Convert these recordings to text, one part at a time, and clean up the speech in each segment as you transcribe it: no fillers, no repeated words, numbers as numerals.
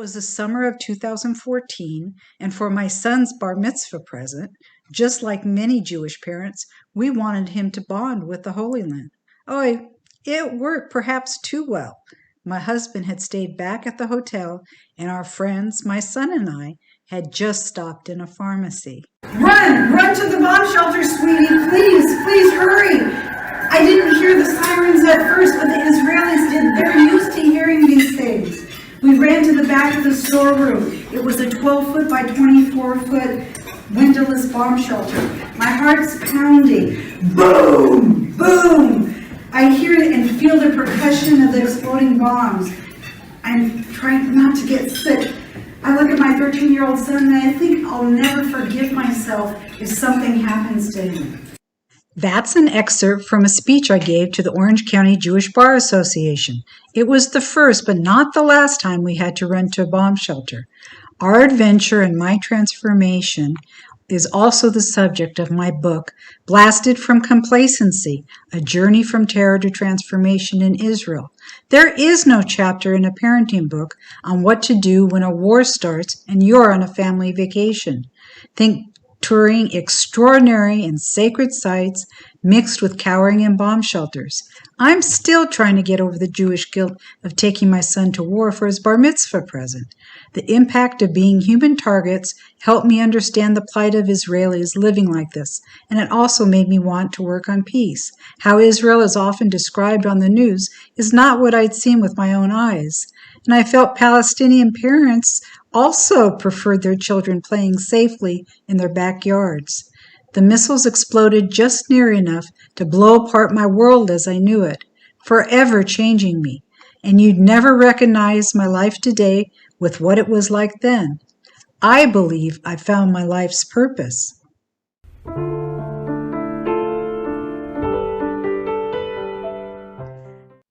was the summer of 2014, and for my son's bar mitzvah present, just like many Jewish parents, we wanted him to bond with the Holy Land. Oh, it worked perhaps too well. My husband had stayed back at the hotel, and our friends, my son and I, had just stopped in a pharmacy. Run to the bomb shelter, sweetie, please hurry. I didn't hear the sirens at first, but the Israelis did. They're used to hearing these things. We ran to the back of the storeroom. It was a 12-foot by 24-foot windowless bomb shelter. My heart's pounding. Boom! Boom! I hear and feel the percussion of the exploding bombs. I'm trying not to get sick. I look at my 13-year-old son and I think I'll never forgive myself if something happens to him. That's an excerpt from a speech I gave to the Orange County Jewish Bar Association. It was the first, but not the last time we had to run to a bomb shelter. Our adventure and my transformation is also the subject of my book, Blasted from Complacency, A Journey from Terror to Transformation in Israel. There is no chapter in a parenting book on what to do when a war starts and you're on a family vacation. Think touring extraordinary and sacred sites mixed with cowering in bomb shelters. I'm still trying to get over the Jewish guilt of taking my son to war for his bar mitzvah present. The impact of being human targets helped me understand the plight of Israelis living like this, and it also made me want to work on peace. How Israel is often described on the news is not what I'd seen with my own eyes. And I felt Palestinian parents also preferred their children playing safely in their backyards. The missiles exploded just near enough to blow apart my world as I knew it, forever changing me. And you'd never recognize my life today with what it was like then. I believe I found my life's purpose.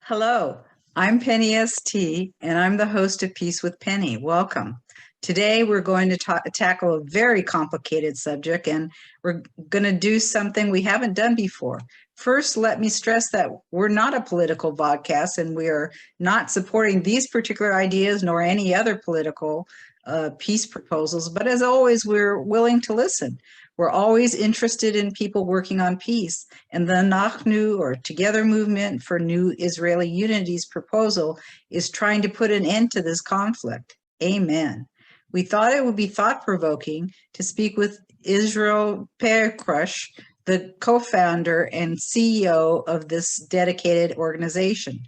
Hello, I'm Penny ST, and I'm the host of Peace with Penny. Welcome. Today, we're going to tackle a very complicated subject, and we're going to do something we haven't done before. First, let me stress that we're not a political vodcast, and we are not supporting these particular ideas nor any other political peace proposals. But as always, we're willing to listen. We're always interested in people working on peace, and the Anahnu, or Together Movement for New Israeli Unity's proposal is trying to put an end to this conflict. Amen. We thought it would be thought-provoking to speak with Israel Piekarsh, the co-founder and CEO of this dedicated organization.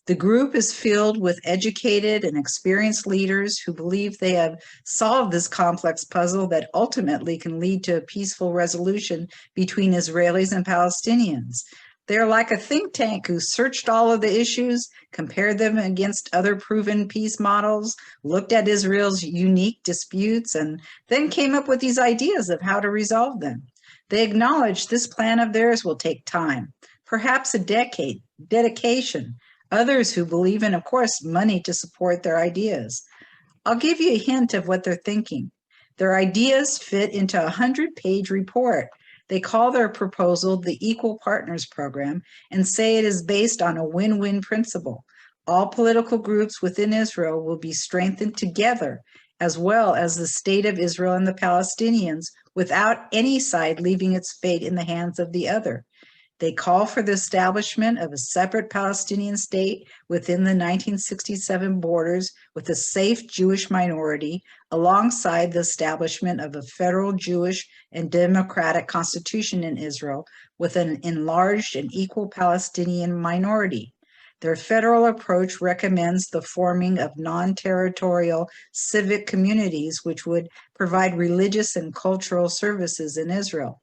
The group is filled with educated and experienced leaders who believe they have solved this complex puzzle that ultimately can lead to a peaceful resolution between Israelis and Palestinians. They're like a think tank who searched all of the issues, compared them against other proven peace models, looked at Israel's unique disputes, and then came up with these ideas of how to resolve them. They acknowledge this plan of theirs will take time, perhaps a decade, dedication, others who believe in, of course, money to support their ideas. I'll give you a hint of what they're thinking. Their ideas fit into a 100-page report. They call their proposal the Equal Partners Program and say it is based on a win-win principle. All political groups within Israel will be strengthened together, as well as the state of Israel and the Palestinians, without any side leaving its fate in the hands of the other. They call for the establishment of a separate Palestinian state within the 1967 borders with a safe Jewish minority, alongside the establishment of a federal Jewish and democratic constitution in Israel with an enlarged and equal Palestinian minority. Their federal approach recommends the forming of non-territorial civic communities which would provide religious and cultural services in Israel.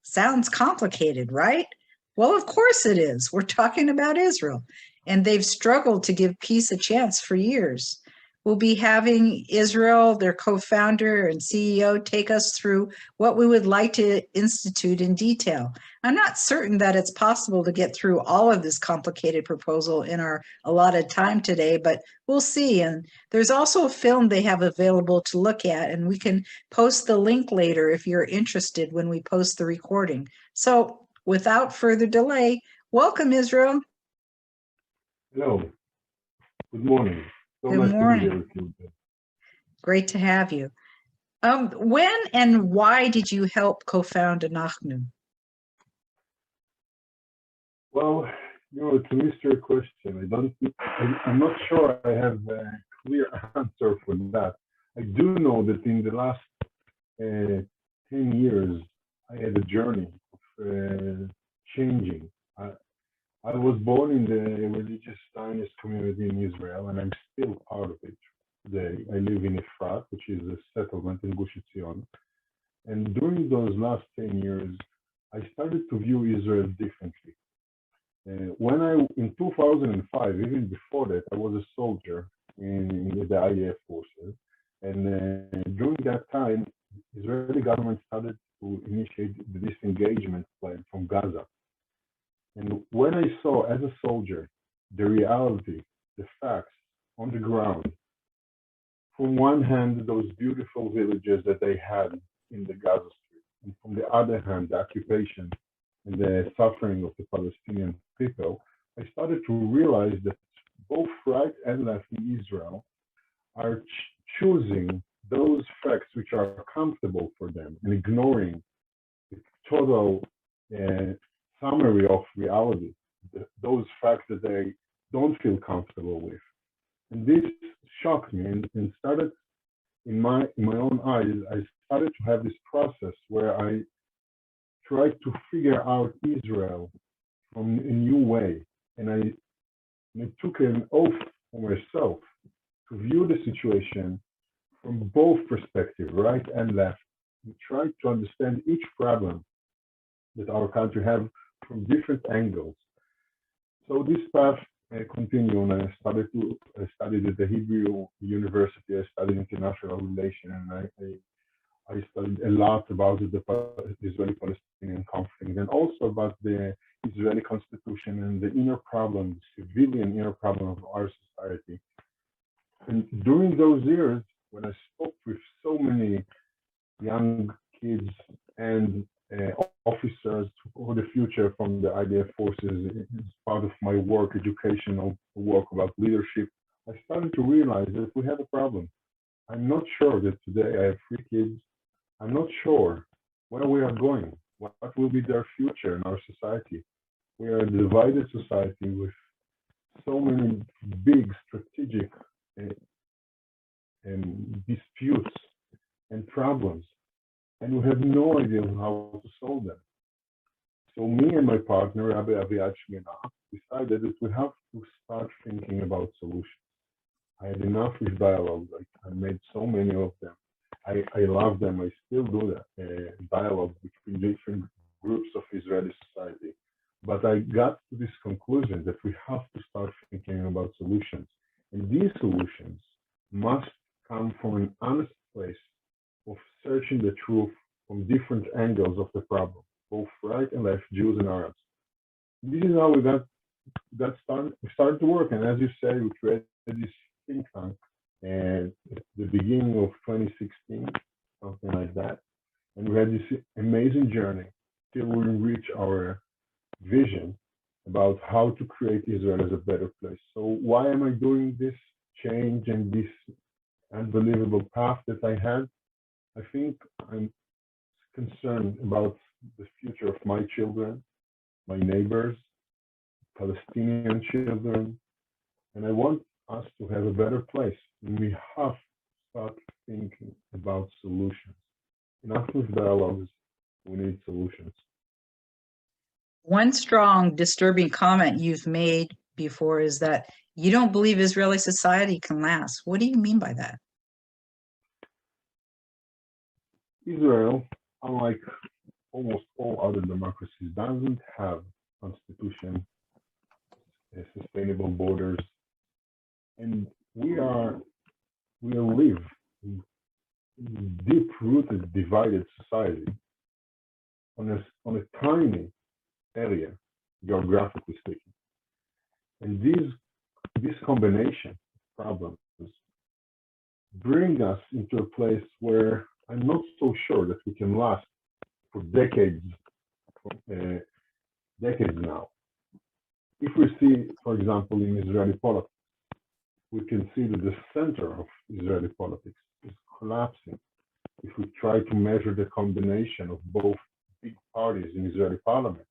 Sounds complicated, right? Well, of course it is. We're talking about Israel, and they've struggled to give peace a chance for years. We'll be having Israel, their co-founder and CEO, take us through what we would like to institute in detail. I'm not certain that it's possible to get through all of this complicated proposal in our allotted time today, but we'll see. And there's also a film they have available to look at, and we can post the link later if you're interested when we post the recording. So, without further delay, welcome, Israel. Hello. Good morning. Good morning. Great to have you. When and why did you help co-found Anahnu? Well, it's a mystery question. I'm not sure I have a clear answer for that. I do know that in the last 10 years, I had a journey of changing. I was born in the religious Zionist community in Israel, and I'm still part of it today. I live in Efrat, which is a settlement in Gush Etzion. And during those last 10 years, I started to view Israel differently. In 2005, even before that, I was a soldier in the IDF forces. And during that time, Israeli government started to initiate the disengagement plan from Gaza. And when I saw as a soldier, the reality, the facts on the ground, from one hand, those beautiful villages that they had in the Gaza Strip, and from the other hand, the occupation and the suffering of the Palestinian people, I started to realize that both right and left in Israel are choosing those facts which are comfortable for them and ignoring the total summary of reality, those facts that they don't feel comfortable with. And this shocked me and started, in my own eyes, I started to have this process where I tried to figure out Israel from a new way. And I took an oath for myself to view the situation from both perspectives, right and left, and try to understand each problem that our country have from different angles. So this path continued, and I studied at the Hebrew University. I studied international relations, and I studied a lot about the Israeli-Palestinian conflict, and also about the Israeli constitution and the inner problem, the civilian inner problem of our society. And during those years, when I spoke with so many young kids and officers for the future from the IDF forces, as part of my work, educational work about leadership, I started to realize that we have a problem. I'm not sure that today I have 3 kids. I'm not sure where we are going, what will be their future in our society. We are a divided society with so many big strategic disputes and problems, and we have no idea how to solve them. So me and my partner, Rabbi Aviad Shmina, decided that we have to start thinking about solutions. I had enough with dialogue. I made so many of them. I love them. I still do that, dialogue between different groups of Israeli society. But I got to this conclusion that we have to start thinking about solutions. And these solutions must come from an honest place of searching the truth from different angles of the problem, both right and left, Jews and Arabs. This is how we got started. We started to work, and as you say, we created this think tank at the beginning of 2016, something like that. And we had this amazing journey till we reach our vision about how to create Israel as a better place. So why am I doing this change and this unbelievable path that I had? I think I'm concerned about the future of my children, my neighbors, Palestinian children, and I want us to have a better place. And we have to start thinking about solutions. Enough with dialogues, we need solutions. One strong, disturbing comment you've made before is that you don't believe Israeli society can last. What do you mean by that? Israel, unlike almost all other democracies, doesn't have a constitution, sustainable borders, and we live in deep-rooted, divided society on a tiny area, geographically speaking. And this combination of problems bring us into a place where I'm not so sure that we can last for decades now. If we see, for example, in Israeli politics, we can see that the center of Israeli politics is collapsing if we try to measure the combination of both big parties in Israeli parliament.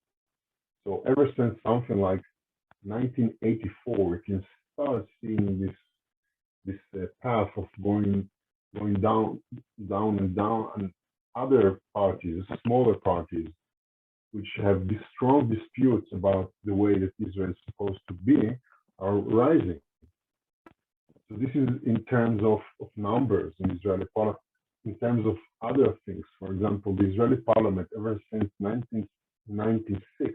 So ever since something like 1984, we can start seeing this path of going down, and down, and other parties, smaller parties, which have these strong disputes about the way that Israel is supposed to be, are rising. So this is in terms of numbers in Israeli politics. In terms of other things, for example, the Israeli parliament, ever since 1996,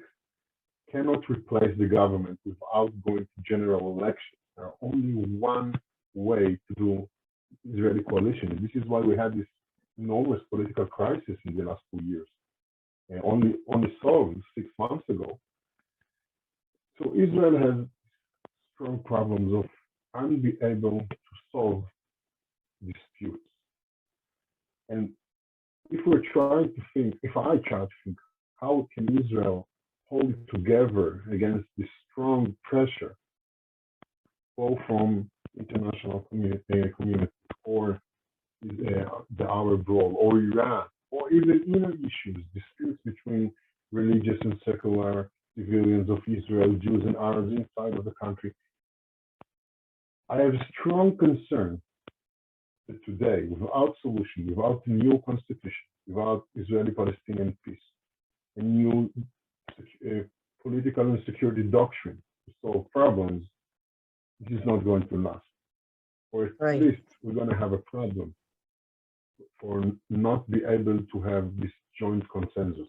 cannot replace the government without going to general elections. There are only one way to do Israeli coalition. This is why we had this enormous political crisis in the last 2 years, only solved 6 months ago. So Israel has strong problems of unable to solve disputes. And if we're trying to think, if I try to think, how can Israel hold it together against this strong pressure, both from international community or the Arab world, or Iran, or even inner issues, disputes between religious and secular civilians of Israel, Jews and Arabs inside of the country. I have a strong concern that today, without solution, without a new constitution, without Israeli-Palestinian peace, a new political and security doctrine to solve problems, this is not going to last. Or at least we're going to have a problem for not be able to have this joint consensus.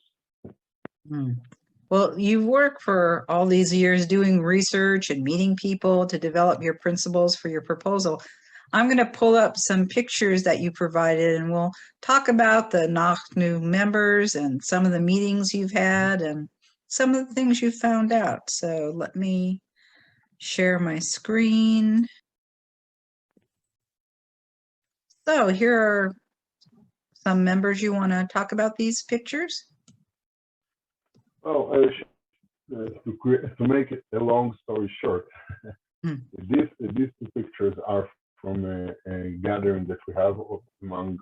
Well, you've worked for all these years doing research and meeting people to develop your principles for your proposal. I'm going to pull up some pictures that you provided, and we'll talk about the Anahnu members and some of the meetings you've had and some of the things you found out. So let me share my screen. So here are some members. You want to talk about these pictures? Well, to make it a long story short, these two pictures are from a gathering that we have among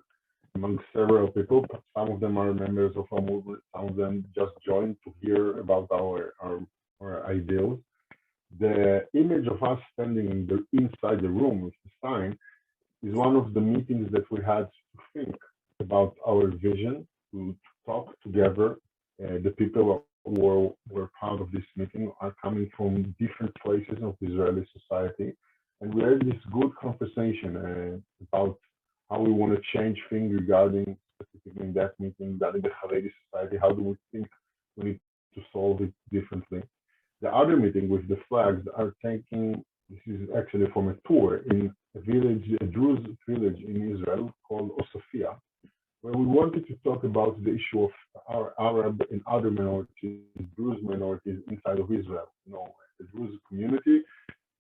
several people. Some of them are members of our movement, some of them just joined to hear about our ideals. The image of us standing inside the room with the sign is one of the meetings that we had to think about our vision, to talk together. The people who were part of this meeting are coming from different places of the Israeli society. And we had this good conversation about how we want to change things regarding, specifically in that meeting, regarding the Haredi society. How do we think we need to solve it differently? The other meeting with the flags are taking, this is actually from a tour in a village, a Druze village in Israel called Osofia, where we wanted to talk about the issue of our Arab and other minorities, Druze minorities inside of Israel. You know, the Druze community,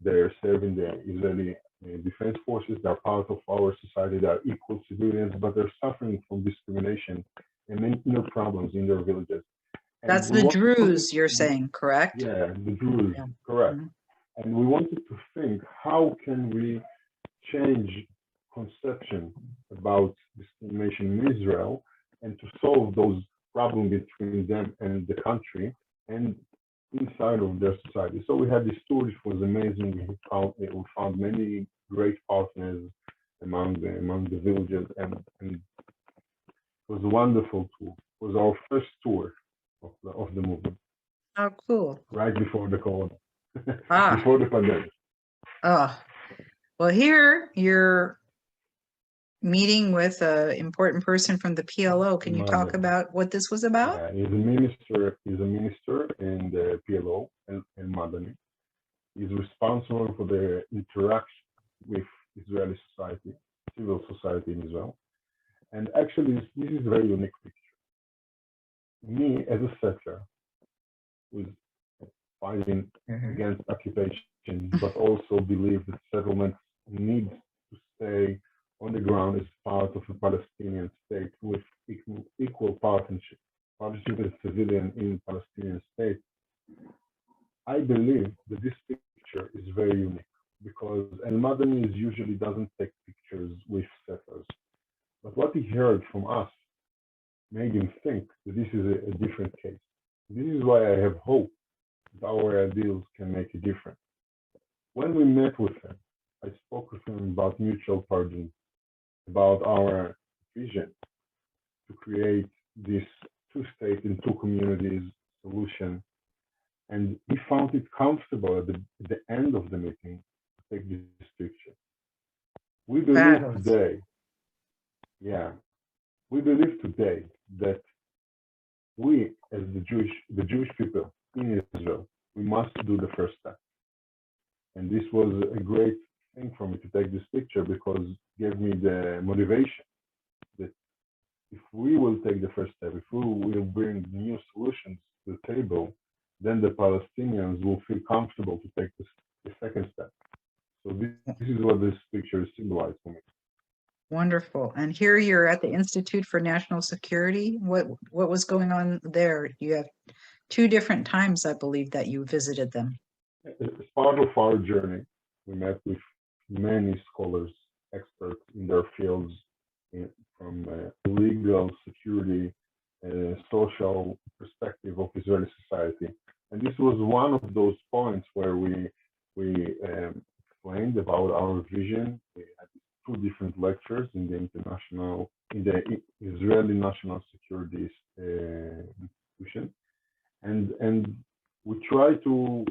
they're serving the Israeli defense forces, they're part of our society, they're equal civilians, but they're suffering from discrimination and inner problems in their villages. And that's the Druze, you're saying, correct? Yeah, the Druze, correct. And we wanted to think, how can we change conception about discrimination in Israel and to solve those problems between them and the country and inside of their society. So we had this tour, which was amazing. We found many great partners among the villages, and it was a wonderful tour. It was our first tour of the movement. Oh, cool. Right before the corona, before the pandemic. Oh, well, here you're meeting with an important person from the PLO. Can you talk about what this was about? Yeah, he's a minister in the PLO in Madani. He's responsible for the interaction with Israeli society, civil society in Israel. And actually, this is a very unique picture. Me, as a settler, who's fighting against occupation, but also believe that settlements need to stay on the ground as part of a Palestinian state with equal partnership as civilian in Palestinian state. I believe that this picture is very unique because El Madani usually doesn't take pictures with settlers. But what he heard from us made him think that this is a different case. This is why I have hope that our ideals can make a difference. When we met with him, I spoke with him about mutual pardon, about our vision to create this two-state and two communities solution. And he found it comfortable at the end of the meeting to take this picture. We believe Fabulous. today, yeah, we believe today that we, as the Jewish people in Israel, we must do the first step. And this was a great thing for me to take this picture because it gave me the motivation that if we will take the first step, if we will bring new solutions to the table, then the Palestinians will feel comfortable to take the second step. So this is what this picture symbolized for me. Wonderful. And here you're at the Institute for National Security. What was going on there? You have two different times, I believe, that you visited them. As part of our journey, we met with many scholars, experts in their fields, from legal, security, social perspective of Israeli society. And this was one of those points where we explained about our vision. We had two different lectures in the Israeli National Security Institution, and we try to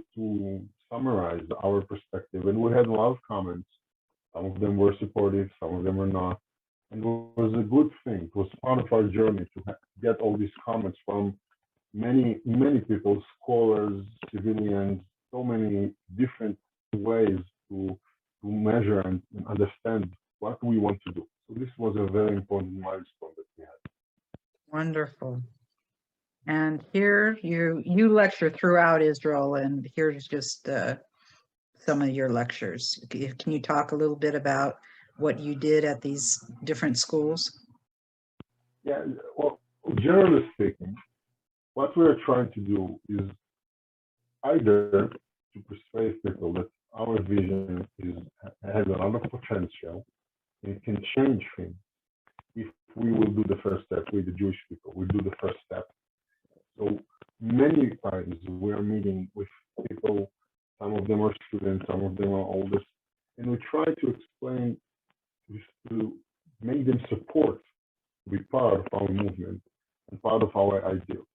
summarize our perspective, and we had a lot of comments. Some of them were supportive, some of them were not. And it was a good thing. It was part of our journey to get all these comments from many people, scholars, civilians, so many different ways to measure and understand what we want to do. So this was a very important milestone that we had. Wonderful. And here you lecture throughout Israel, and here's just some of your lectures. Can you talk a little bit about what you did at these different schools? Yeah, well, generally speaking, what we're trying to do is either to persuade people that our vision has a lot of potential and it can change things if we will do the first step with the Jewish people. We do the first step. So many times we are meeting with people, some of them are students, some of them are older, and we try to explain, to make them support, to be part of our movement and part of our ideals.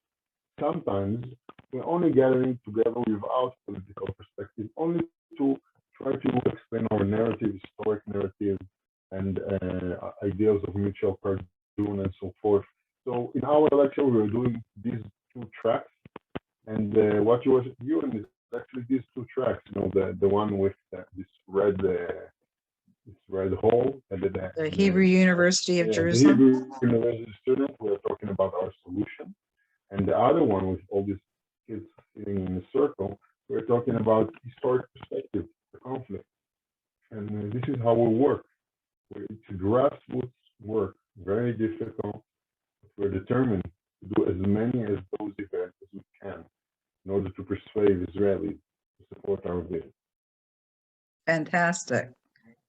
Sometimes we're only gathering together without political perspective, only to try to explain our narrative, historic narrative, and ideals of mutual pardon and so forth. So in our lecture, we were doing these two tracks, and what you were viewing is actually these two tracks. You know, the one with this red hole, and The Hebrew University of the Jerusalem. Hebrew University student. We are talking about our solution, and the other one with all these kids sitting in a circle. We're talking about historic perspective, the conflict, and this is how we work. It's grassroots work, very difficult. We're determined to do as many as those events as we can in order to persuade Israelis to support our vision. Fantastic.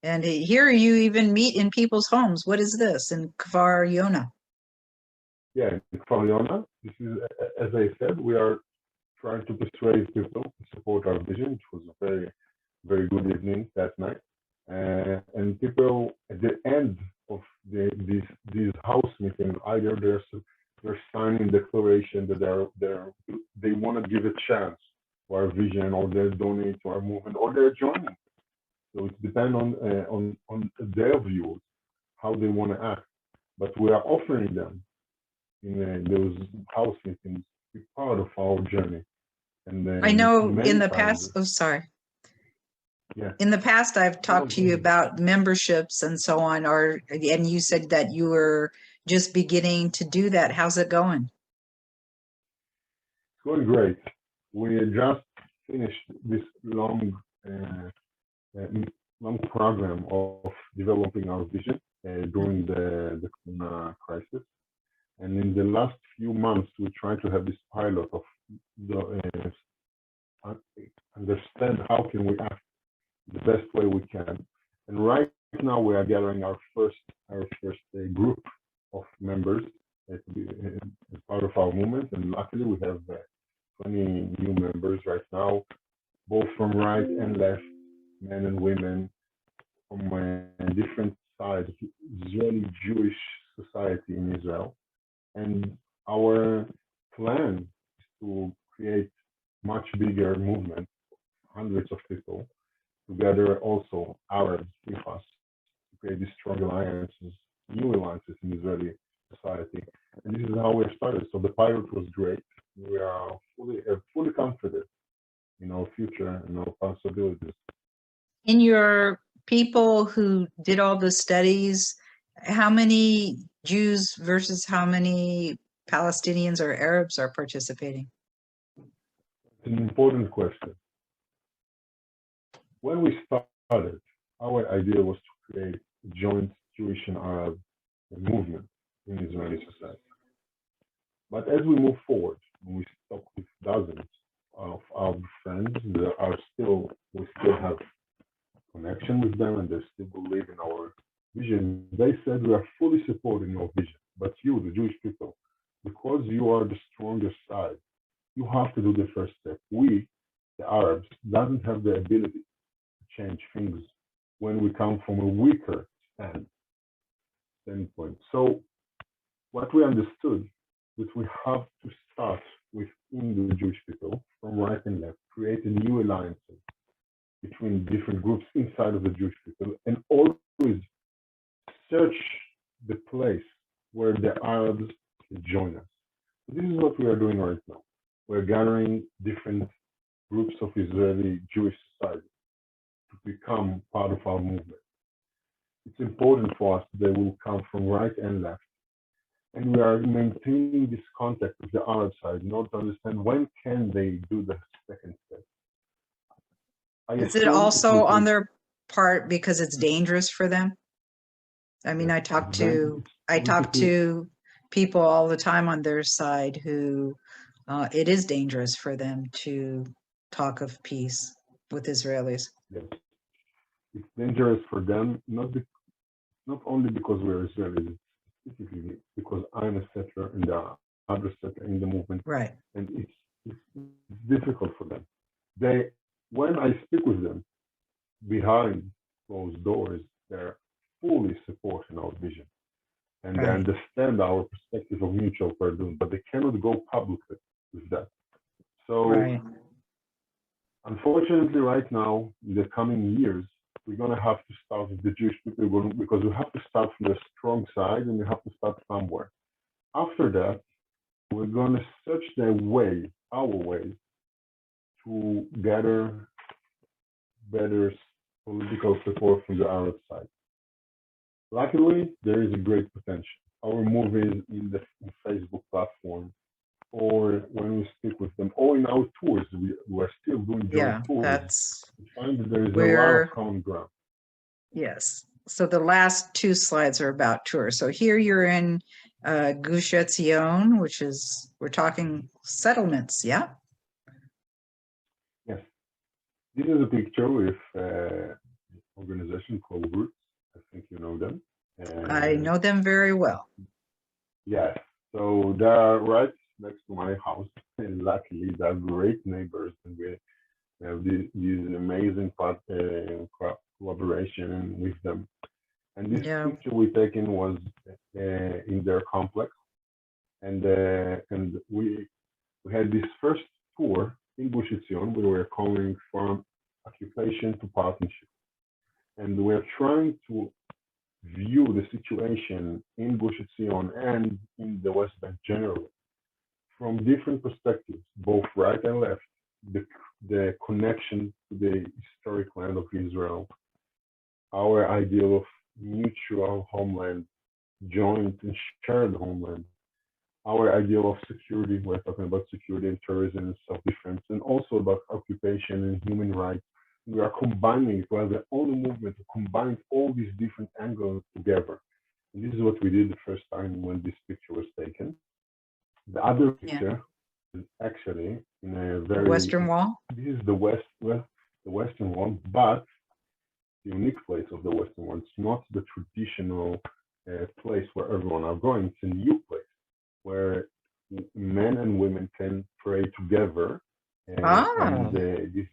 And here you even meet in people's homes. What is this in Kfar Yona? Yeah, in Kfar Yona, this is, as I said, we are trying to persuade people to support our vision, which was a very, very good evening that night. And people at the end of these house meetings, either they're signing declaration that they want to give a chance to our vision, or they're donating to our movement, or they're joining. So it depends on their views, how they want to act. But we are offering them in those house meetings to be part of our journey. And I know in the times, past, yeah. In the past, I've talked to you about memberships and so on, and you said that you were just beginning to do that. How's it going? It's going great. We just finished this long program of developing our vision during the Corona crisis. And in the last few months, we tried to have this pilot of understand how can we act the best way we can. And right now we are gathering our first group of members to be as part of our movement, and luckily we have 20 new members right now, both from right and left, men and women, from different sides of Israeli Jewish society in Israel. And our plan is to create much bigger movement, hundreds of people, together also Arabs with us, to create these strong alliances, new alliances in Israeli society. And this is how we started. So the pilot was great. We are fully confident in our future and our possibilities. In your people who did all the studies, how many Jews versus how many Palestinians or Arabs are participating? It's an important question. When we started, our idea was to create a joint Jewish and Arab movement in Israeli society. But as we move forward, when we talk with dozens of our friends that are we still have connection with them and they still believe in our vision, they said we are fully supporting your vision. But you, the Jewish people, because you are the strongest side, you have to do the first step. We, the Arabs, doesn't have the ability to change things when we come from a weaker standpoint. So what we understood that we have to start within the Jewish people, from right and left, create a new alliances between different groups inside of the Jewish people, and always search the place where the Arabs can join us. So this is what we are doing right now. We're gathering different groups of Israeli Jewish society to become part of our movement. It's important for us that they will come from right and left. And we are maintaining this contact with the Arab side in order to understand when can they do the second step. Is it also on their part because it's dangerous for them? I mean, I talk to people all the time on their side who it is dangerous for them to talk of peace with Israelis. Yes. It's dangerous for them, not only because we're Israelis, specifically because I'm a settler and there are other settlers in the movement. Right. And it's difficult for them. When I speak with them behind closed doors, they're fully supporting our vision. And they understand our perspective of mutual pardon, but they cannot go publicly with that. So unfortunately, right now, in the coming years, we're going to have to start with the Jewish people because we have to start from the strong side and we have to start somewhere. After that, we're going to search our way, to gather better political support from the Arab side. Luckily, there is a great potential. Our movies in the Facebook platform, or when we speak with them, or in our tours, we are still doing joint tours. We find that there is a lot of common ground. Yes. So the last two slides are about tours. So here you're in Gush Etzion, which is, we're talking settlements, yeah? Yes. This is a picture with an organization called Roots. I think you know them. I know them very well. Yes. So they are right next to my house. And luckily, they're great neighbors. And we have these amazing collaboration with them. And this picture we taken was in their complex. And we had this first tour in Gush Etzion. We were calling from occupation to partnership. And we're trying to view the situation in Gush Etzion and in the West Bank generally from different perspectives, both right and left. The connection to the historic land of Israel, our ideal of mutual homeland, joint and shared homeland, our ideal of security, we're talking about security and terrorism and self-defense, and also about occupation and human rights. We are combining it. We are the only movement to combine all these different angles together. And this is what we did the first time when this picture was taken. The other picture is actually in a very Western Wall. This is the Western Wall, but the unique place of the Western world. It's not the traditional place where everyone are going. It's a new place where men and women can pray together. And this,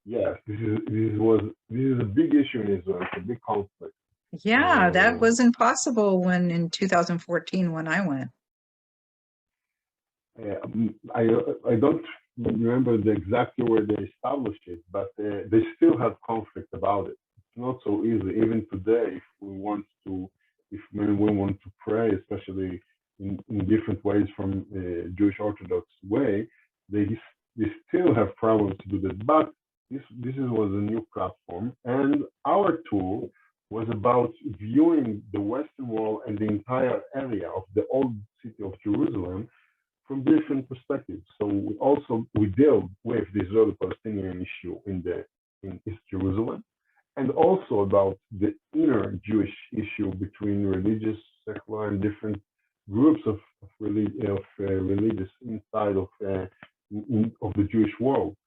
yes, this is a big issue in Israel. It's a big conflict. Yeah, that wasn't possible when in 2014 when I went. I don't remember the exact year where they established it, but they still have conflict about it. It's not so easy. Even today, if men and women want to pray, especially in different ways from Jewish Orthodox way, they still have problems to do that. But this was a new platform, and our tool was about viewing the Western wall and the entire area of the old city of Jerusalem from different perspectives. So we deal with the Israeli-Palestinian issue in East Jerusalem, and also about the inner Jewish issue between religious, secular, and different groups of religious inside of the Jewish world.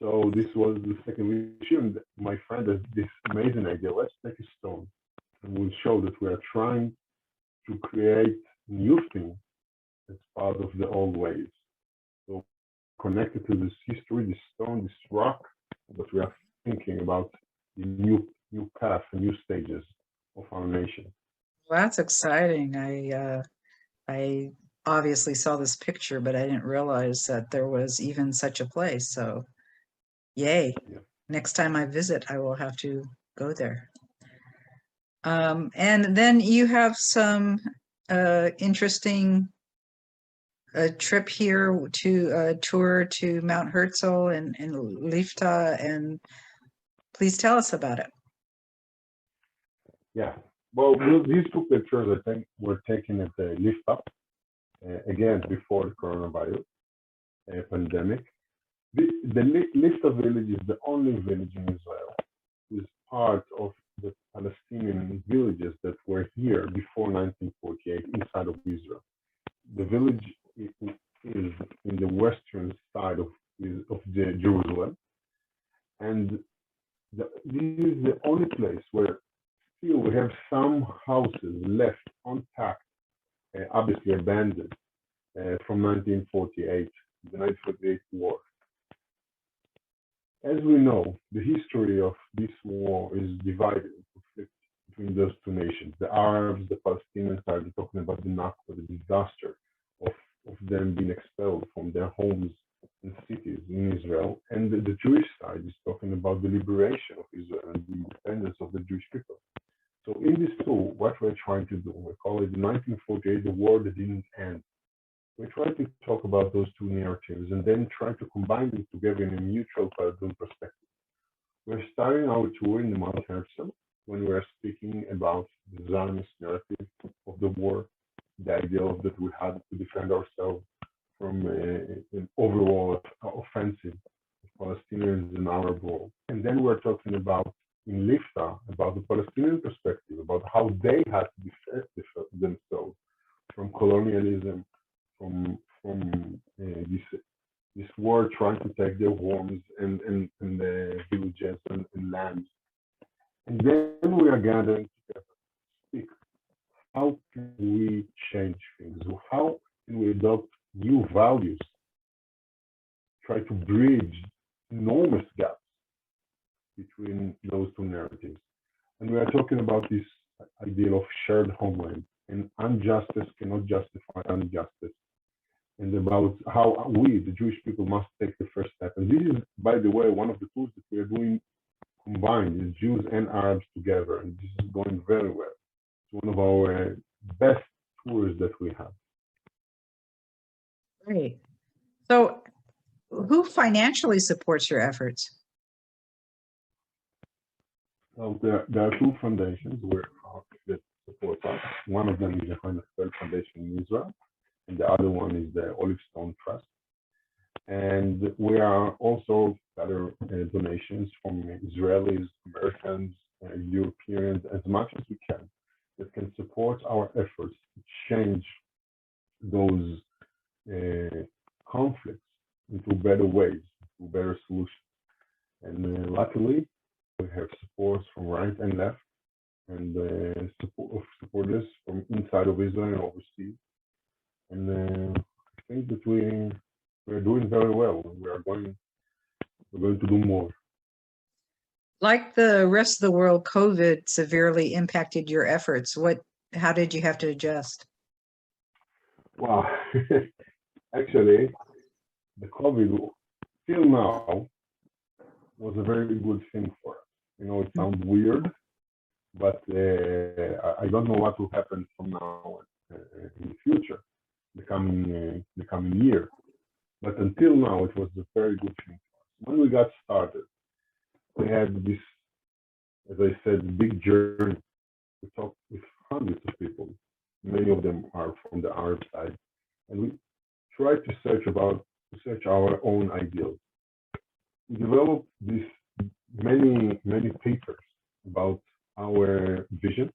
So this was the second issue, and my friend has this amazing idea. Let's take a stone, and we'll show that we are trying to create new things as part of the old ways. So connected to this history, this stone, this rock, but we are thinking about the new path, the new stages of our nation. Well, that's exciting. I obviously saw this picture, but I didn't realize that there was even such a place. So, yay. Yeah. Next time I visit, I will have to go there. And then you have some interesting trip here to tour to Mount Herzl and Lifta, and please tell us about it. Yeah. Well, these two pictures, I think, were taken at the Lifta, again, before the coronavirus pandemic. The Lifta village is the only village in Israel who is part of the Palestinian villages that were here before 1948 inside of Israel. The village is in the western side of Jerusalem, and this is the only place where still we have some houses left intact, obviously abandoned from 1948, the 1948 war. As we know, the history of this war is divided between those two nations. The Arabs, the Palestinians are talking about the Nakba, the disaster of them being expelled from their homes and cities in Israel. And the Jewish side is talking about the liberation of Israel and the independence of the Jewish people. So in this tool, what we're trying to do, we call it 1948, the war that didn't end. We try to talk about those two narratives and then try to combine them together in a mutual perspective. We're starting our tour in the Mount Herzl when we're speaking about the Zionist narrative of the war, the idea that we had to defend ourselves from an overall offensive of Palestinians in our world. And then we're talking about in Lifta about the Palestinian perspective, about how they had to defend themselves from colonialism, from this war trying to take their homes and the villages and lands. And then we are gathering together to speak. How can we change things? How can we adopt new values? Try to bridge enormous gaps between those two narratives. And we are talking about this idea of shared homeland, and injustice cannot justify injustice, and about how we, the Jewish people, must take the first step. And this is, by the way, one of the tools that we are doing combined, is Jews and Arabs together, and this is going very well. It's one of our best tours that we have. Great. So who financially supports your efforts? Well, there are two foundations that support us. One of them is the Untitled Foundation in Israel, and the other one is the Olive Stone Trust. And we are also gather donations from Israelis, Americans, Europeans, as much as we can, that can support our efforts to change those conflicts into better ways, into better solutions. And luckily, we have supports from right and left, and supporters from inside of Israel and overseas. And I think that we're doing very well. We're going to do more. Like the rest of the world, COVID severely impacted your efforts. How did you have to adjust? Wow. Actually, the COVID till now was a very good thing for us. It sounds weird, but I don't know what will happen from now in the future, the coming year. But until now, it was a very good thing for us. When we got started, we had this, as I said, big journey. We talked with hundreds of people. Many of them are from the Arab side, and we tried to search our own ideals. We developed these many papers about our vision,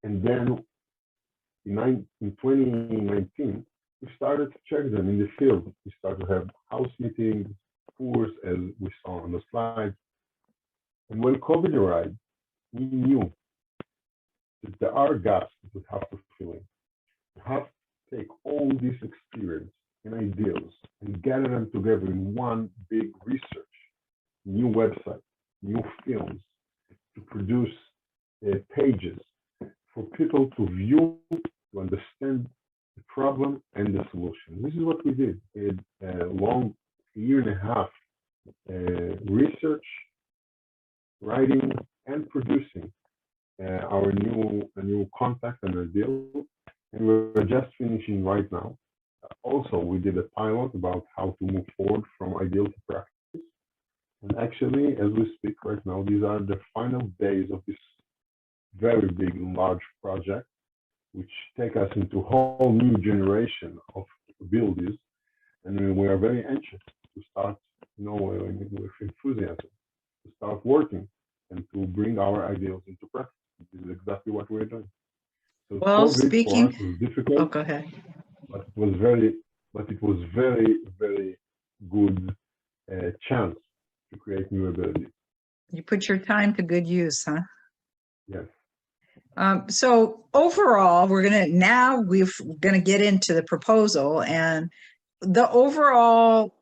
and then in 2019 we started to check them in the field. We started to have house meetings, tours, as we saw on the slides. And when COVID arrived, we knew that there are gaps that we have to fill in. We have to take all this experience and ideas and gather them together in one big research, new website, new films, to produce pages for people to view, to understand the problem and the solution. This is what we did. We had a long year and a half research, writing, and producing our new contact and ideal, and we're just finishing right now. Also, we did a pilot about how to move forward from ideal to practice. And actually, as we speak right now, these are the final days of this very big and large project, which take us into a whole new generation of abilities. And we are very anxious to start, with enthusiasm, to start working and to bring our ideals into practice. This is exactly what we're doing. So Well, COVID speaking, for us was difficult. oh, go ahead. But it was very, very good chance to create new abilities. You put your time to good use, huh? Yes. So overall, we're gonna get into the proposal and the overall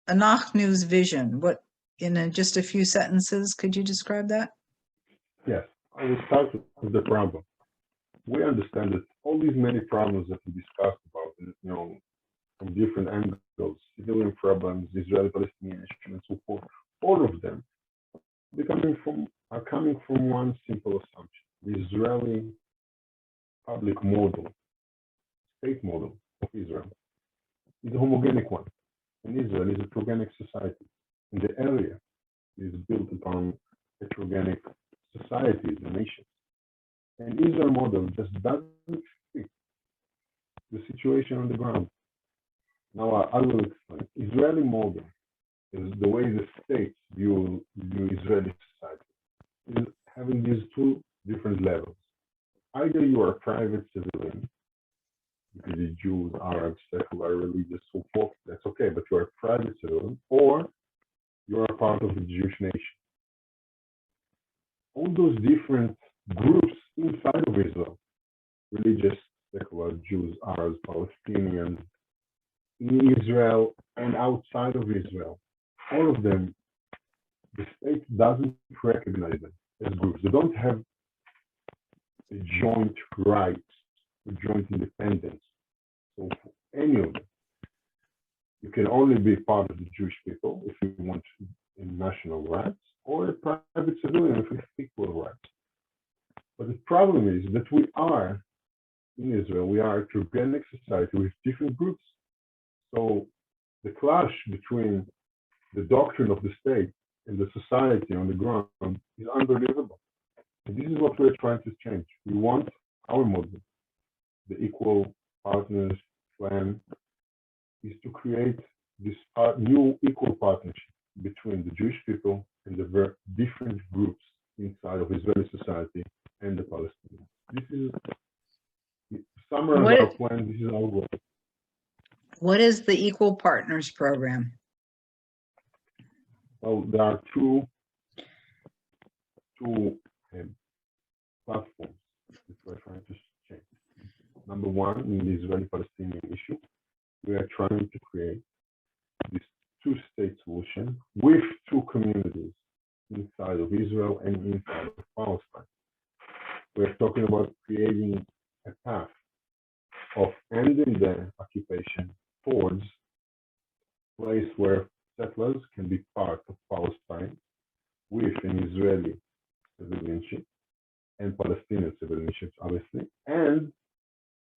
Anahnu's vision. What, in just a few sentences, could you describe that? Yes. I will start with the problem. We understand that all these many problems that we discussed about, from different angles, civilian problems, Israeli Palestinian issues, and so forth, all of them are coming from one simple assumption: the Israeli public model, state model of Israel, is a homogenic one, and Israel is a heterogenic society, and the area is built upon heterogenic societies and nations. And Israel model just doesn't fit the situation on the ground. Now I will explain. Israeli model is the way the states view Israeli society. Is having these two different levels. Either you are a private civilian, because you're Jews, Arabs, secular, religious, so forth, that's okay, but you are a private civilian, or you are a part of the Jewish nation. All those different groups inside of Israel, religious, secular, Jews, Arabs, Palestinians, in Israel and outside of Israel, all of them, the state doesn't recognize them as groups. They don't have a joint rights, a joint independence. So for any of them, you can only be part of the Jewish people if you want national rights, or a private civilian if you have equal rights. But the problem is that we are, in Israel, we are a heterogenic society with different groups. So the clash between the doctrine of the state and the society on the ground is unbelievable. And this is what we're trying to change. We want our model, the equal partners plan, is to create this new equal partnership between the Jewish people and the very different groups inside of Israeli society and the Palestinians. This is, to summarize our plan, this is our goal. What is the Equal Partners Program? Well, there are two two platforms that we're trying to change. Number one, in the Israeli-Palestinian issue, we are trying to create this two-state solution with two communities inside of Israel and inside of Palestine. We're talking about creating a path of ending the occupation towards a place where settlers can be part of Palestine with an Israeli civilianship and Palestinian civilianships, obviously, and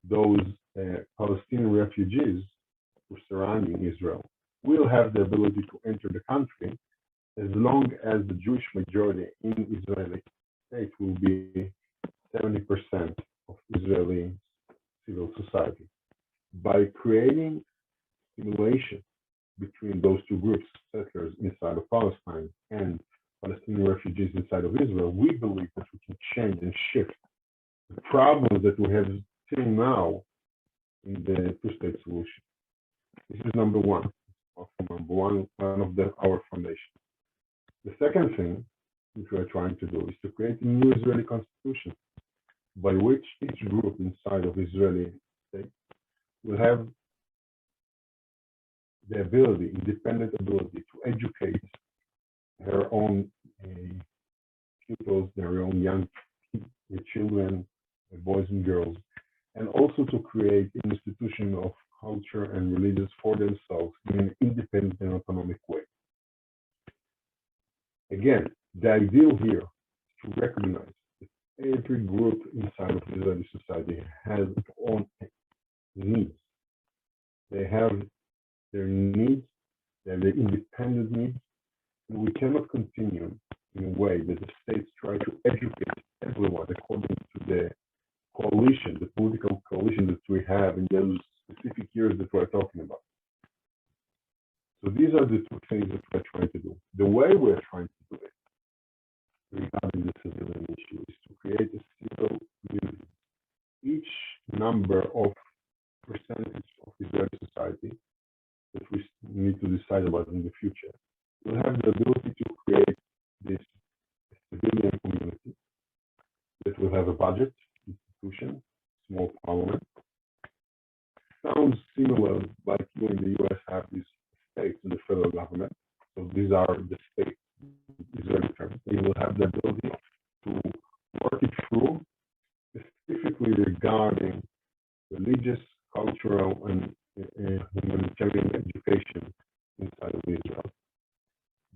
those Palestinian refugees who are surrounding Israel will have the ability to enter the country as long as the Jewish majority in Israeli state will be 70% of Israeli civil society. By creating simulation between those two groups, settlers inside of Palestine and Palestinian refugees inside of Israel, we believe that we can change and shift the problems that we have till now in the two-state solution. This is number one. One of our foundations. The second thing which we are trying to do is to create a new Israeli constitution by which each group inside of Israeli state will have the ability, independent ability to educate their own pupils, their own young children, boys and girls, and also to create an institution of culture and religions for themselves in an independent and autonomic way. Again, the ideal here is to recognize that every group inside of Israeli society has its own needs. They have their needs, they have their independent needs, and we cannot continue in a way that the states try to educate everyone according to the coalition, the political coalition that we have in those specific years that we're talking about. So these are the two things that we're trying to do. The way we're trying to do it regarding the civilian issue is to create a civil community. Each number of percentage of Israeli society that we need to decide about in the future will have the ability to create this civilian community that will have a budget, institution, small parliament. Sounds similar like you in the US have these states in the federal government. So these are the states, Israeli terms. They will have the ability to work it through, specifically regarding religious, cultural, and humanitarian education inside of Israel.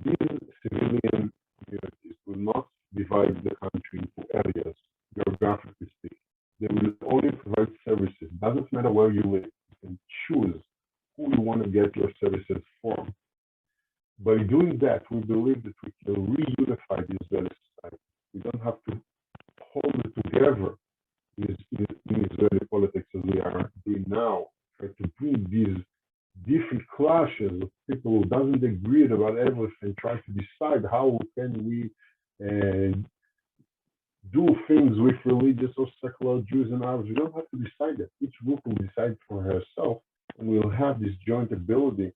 These civilian communities will not divide the country into areas, geographically speaking. They will only provide services. Doesn't matter where you live. You can choose who you want to get your services from. By doing that, we believe that we can reunify the Israeli society. We don't have to hold it together in Israeli politics as we are doing now. Try to bring these different clashes of people who doesn't agree about everything, try to decide how can we do things with religious or secular Jews and Arabs. We don't have to decide that. Each group will decide for herself, and we'll have this joint ability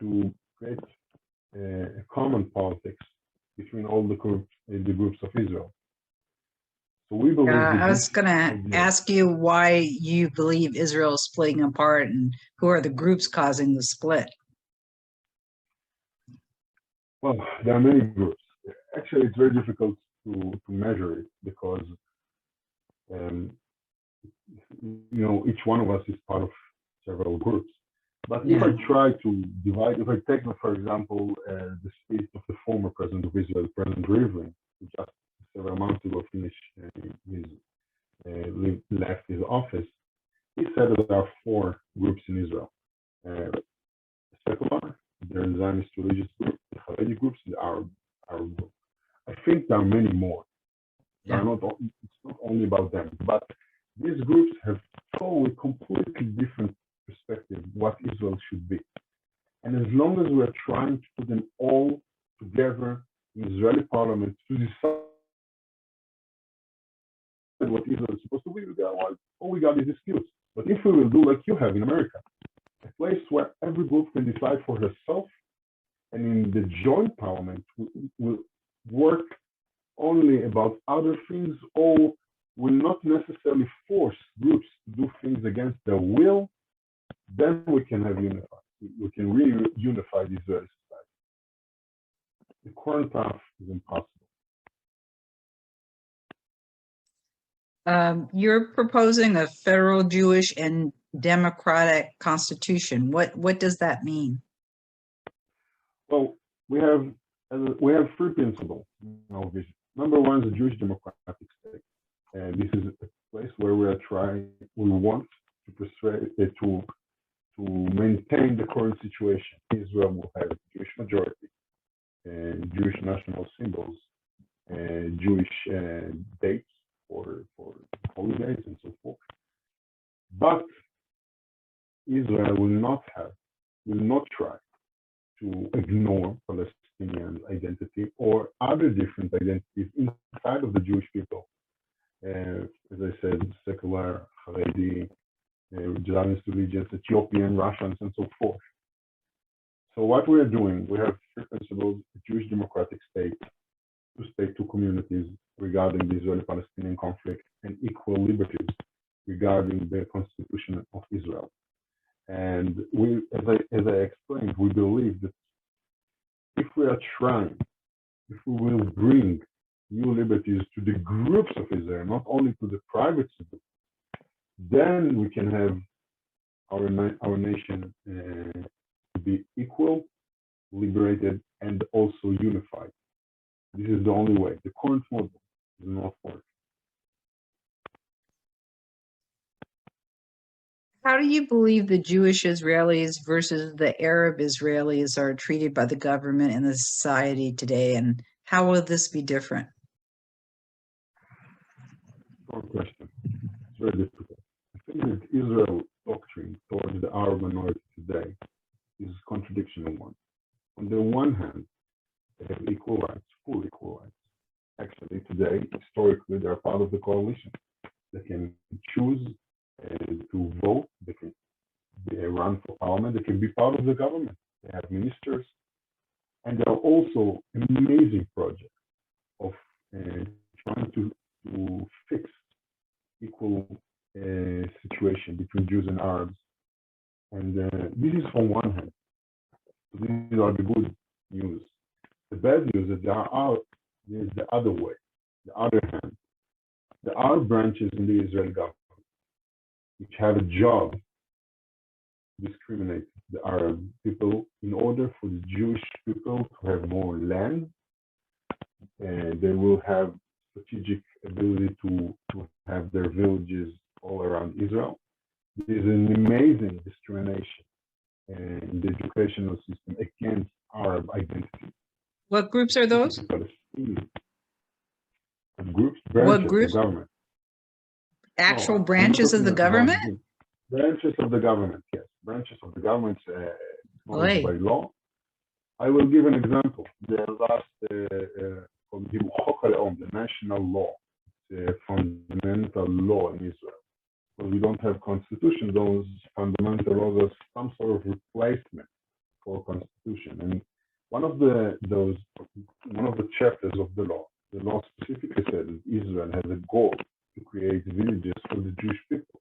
to create a common politics between all the groups of Israel. So we believe. I was going to ask you why you believe Israel is splitting apart and who are the groups causing the split. Well, there are many groups. Actually, it's very difficult to measure it because each one of us is part of several groups. But if I try to divide, if I take, for example, the speech of the former president of Israel, President Rivlin, who just several months ago finished left his office, he said that there are four groups in Israel: secular, the Zionist religious group, the Haredi groups, and the Arab group. I think there are many more. Yeah. It's not only about them, but these groups have totally, completely different perspective what Israel should be. And as long as we're trying to put them all together in Israeli parliament to decide what Israel is supposed to be, all we got is disputes. But if we will do like you have in America, a place where every group can decide for herself, and in the joint parliament will work only about other things, or will not necessarily force groups to do things against their will, then we can have unified. We can really unify the Israeli society. The current path is impossible. You're proposing a federal Jewish and democratic constitution. What does that mean? Well, we have three principles in our vision. Number one is a Jewish democratic state, and this is a place where we want to persuade to maintain the current situation. Israel will have a Jewish majority, and Jewish national symbols, and Jewish dates for holidays and so forth. But Israel will not try to ignore Palestinian identity or other different identities inside of the Jewish people. As I said, secular, Haredi, Zionist religions, Ethiopian, Russians, and so forth. So what we are doing, we have three principles: a Jewish democratic state, two communities regarding the Israeli-Palestinian conflict, and equal liberties regarding the Constitution of Israel. And we, as I explained, we believe that if we will bring new liberties to the groups of Israel, not only to the private citizens, then we can have our nation be equal, liberated, and also unified. This is the only way. The current model does not work. How do you believe the Jewish Israelis versus the Arab Israelis are treated by the government and the society today, and how will this be different? Short question. It's very difficult. I think that Israel's doctrine towards the Arab minority today is contradictional one. On the one hand, they have equal rights, full equal rights. Actually, today, historically, they are part of the coalition. They can choose to vote, they can run for parliament, they can be part of the government. They have ministers, and there are also an amazing project of trying to fix equal situation between Jews and Arabs. And this is from one hand. So these are the good news. The bad news is there is the other way, the other hand. There are branches in the Israeli government which have a job to discriminate the Arab people in order for the Jewish people to have more land, and they will have strategic ability to have their villages all around Israel. There is an amazing discrimination in the educational system against Arab identity. What groups are those? Groups, branches What groups? of government. Actual branches of the government? Branches of the government, yes. Branches of the government by law. I will give an example. The last, called the national law, the fundamental law in Israel. Because we don't have constitution, those fundamental laws are some sort of replacement for constitution. And one of the chapters of the law specifically says that Israel has a goal to create villages for the Jewish people.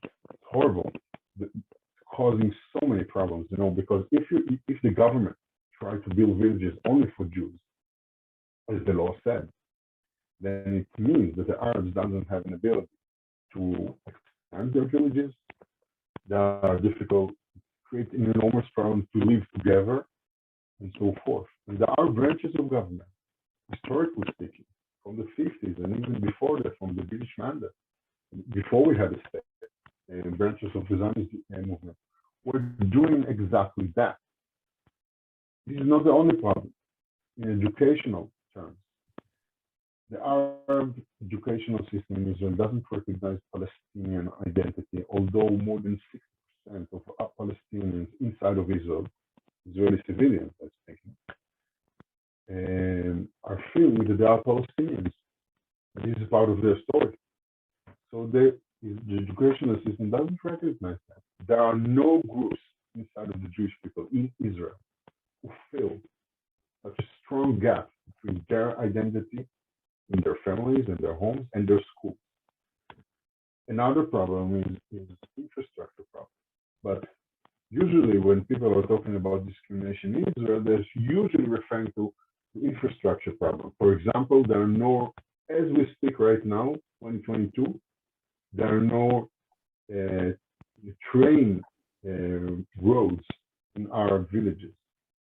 It's horrible. It's causing so many problems, because if the government tries to build villages only for Jews, as the law said, then it means that the Arabs doesn't have an ability to expand their villages. They are difficult, create an enormous problem to live together, and so forth. And there are branches of government, historically speaking, from the 50s and even before that, from the British Mandate, before we had a state, and branches of the Zionist movement, were doing exactly that. This is not the only problem. In educational terms, the Arab educational system in Israel doesn't recognize Palestinian identity, although more than 60% of Palestinians inside of Israel, Israeli civilians, I'm speaking, are feeling that they are Palestinians. This is part of their story. So the educational system doesn't recognize that. There are no groups inside of the Jewish people in Israel who fill such a strong gap between their identity in their families and their homes and their schools. Another problem is infrastructure problem. But usually when people are talking about discrimination in Israel, they're usually referring to infrastructure problem. For example, there are no, as we speak right now, 2022, there are no train roads in our villages.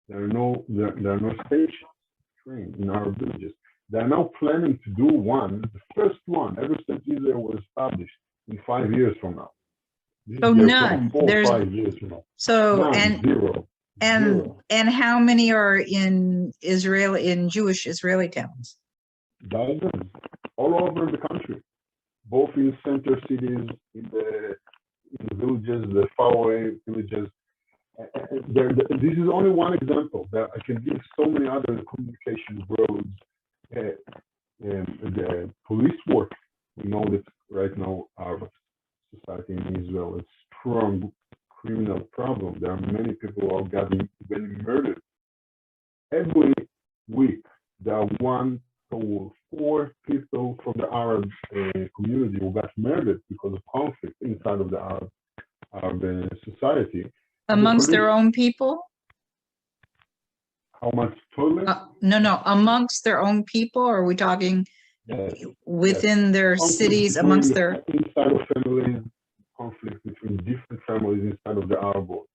There are no stations, train in our villages. They are now planning to do one, the first one, ever since Israel was established, in 5 years from now. So none. 4 or 5 years from now. So None, zero. And how many are in Israel, in Jewish Israeli towns? Dozens, all over the country, both in center cities, in the villages, the faraway villages. This is only one example. I can give so many other communication roads, the police work. We know that right now our society in Israel is strong criminal problem. There are many people who are getting murdered. Every week, there are 1 to 4 people from the Arab community who got murdered because of conflict inside of the Arab society. Amongst their own people? How much totally? No, amongst their own people? Or are we talking within their cities, amongst their... Inside of families, conflict between different families inside of the Arab world.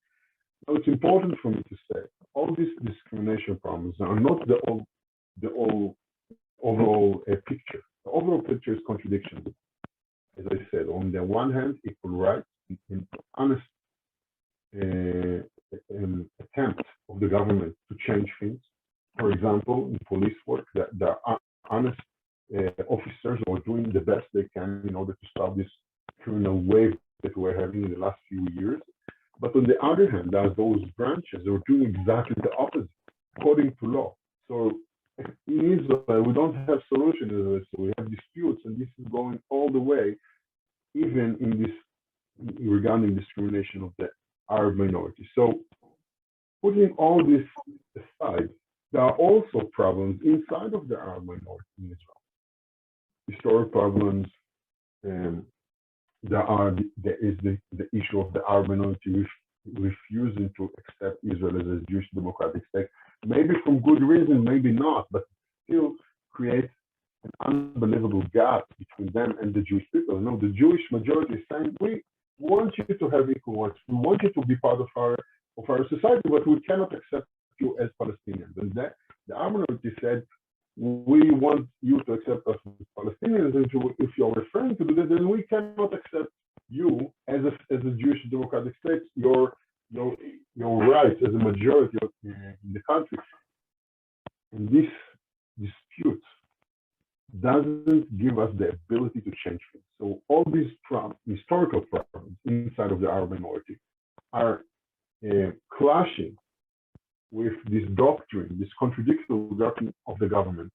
So it's important for me to say, all these discrimination problems are not the overall picture. The overall picture is contradiction. As I said, on the one hand, equal rights and honest attempt of the government to change things. For example, in police work, there are honest officers who are doing the best they can in order to stop this criminal wave that we're having in the last few years. But on the other hand, there are those branches that are doing exactly the opposite, according to law. So in Israel, we don't have solutions. So we have disputes, and this is going all the way, even in this regarding discrimination of the Arab minority. So putting all this aside, there are also problems inside of the Arab minority in Israel. Historic problems, there is the issue of the Arab minority refusing to accept Israel as a Jewish democratic state, maybe from good reason, maybe not, but still creates an unbelievable gap between them and the Jewish people. You know, the Jewish majority is saying, we want you to have equal rights, we want you to be part of our society, but we cannot accept you as Palestinians. And the Arab minority said, we want you to accept us as Palestinians, and if you're referring to this, then we cannot accept you as a Jewish democratic state, your rights as a majority in the country. And this dispute doesn't give us the ability to change things. So all these historical problems inside of the Arab minority are clashing with this doctrine, this contradictory doctrine of the government.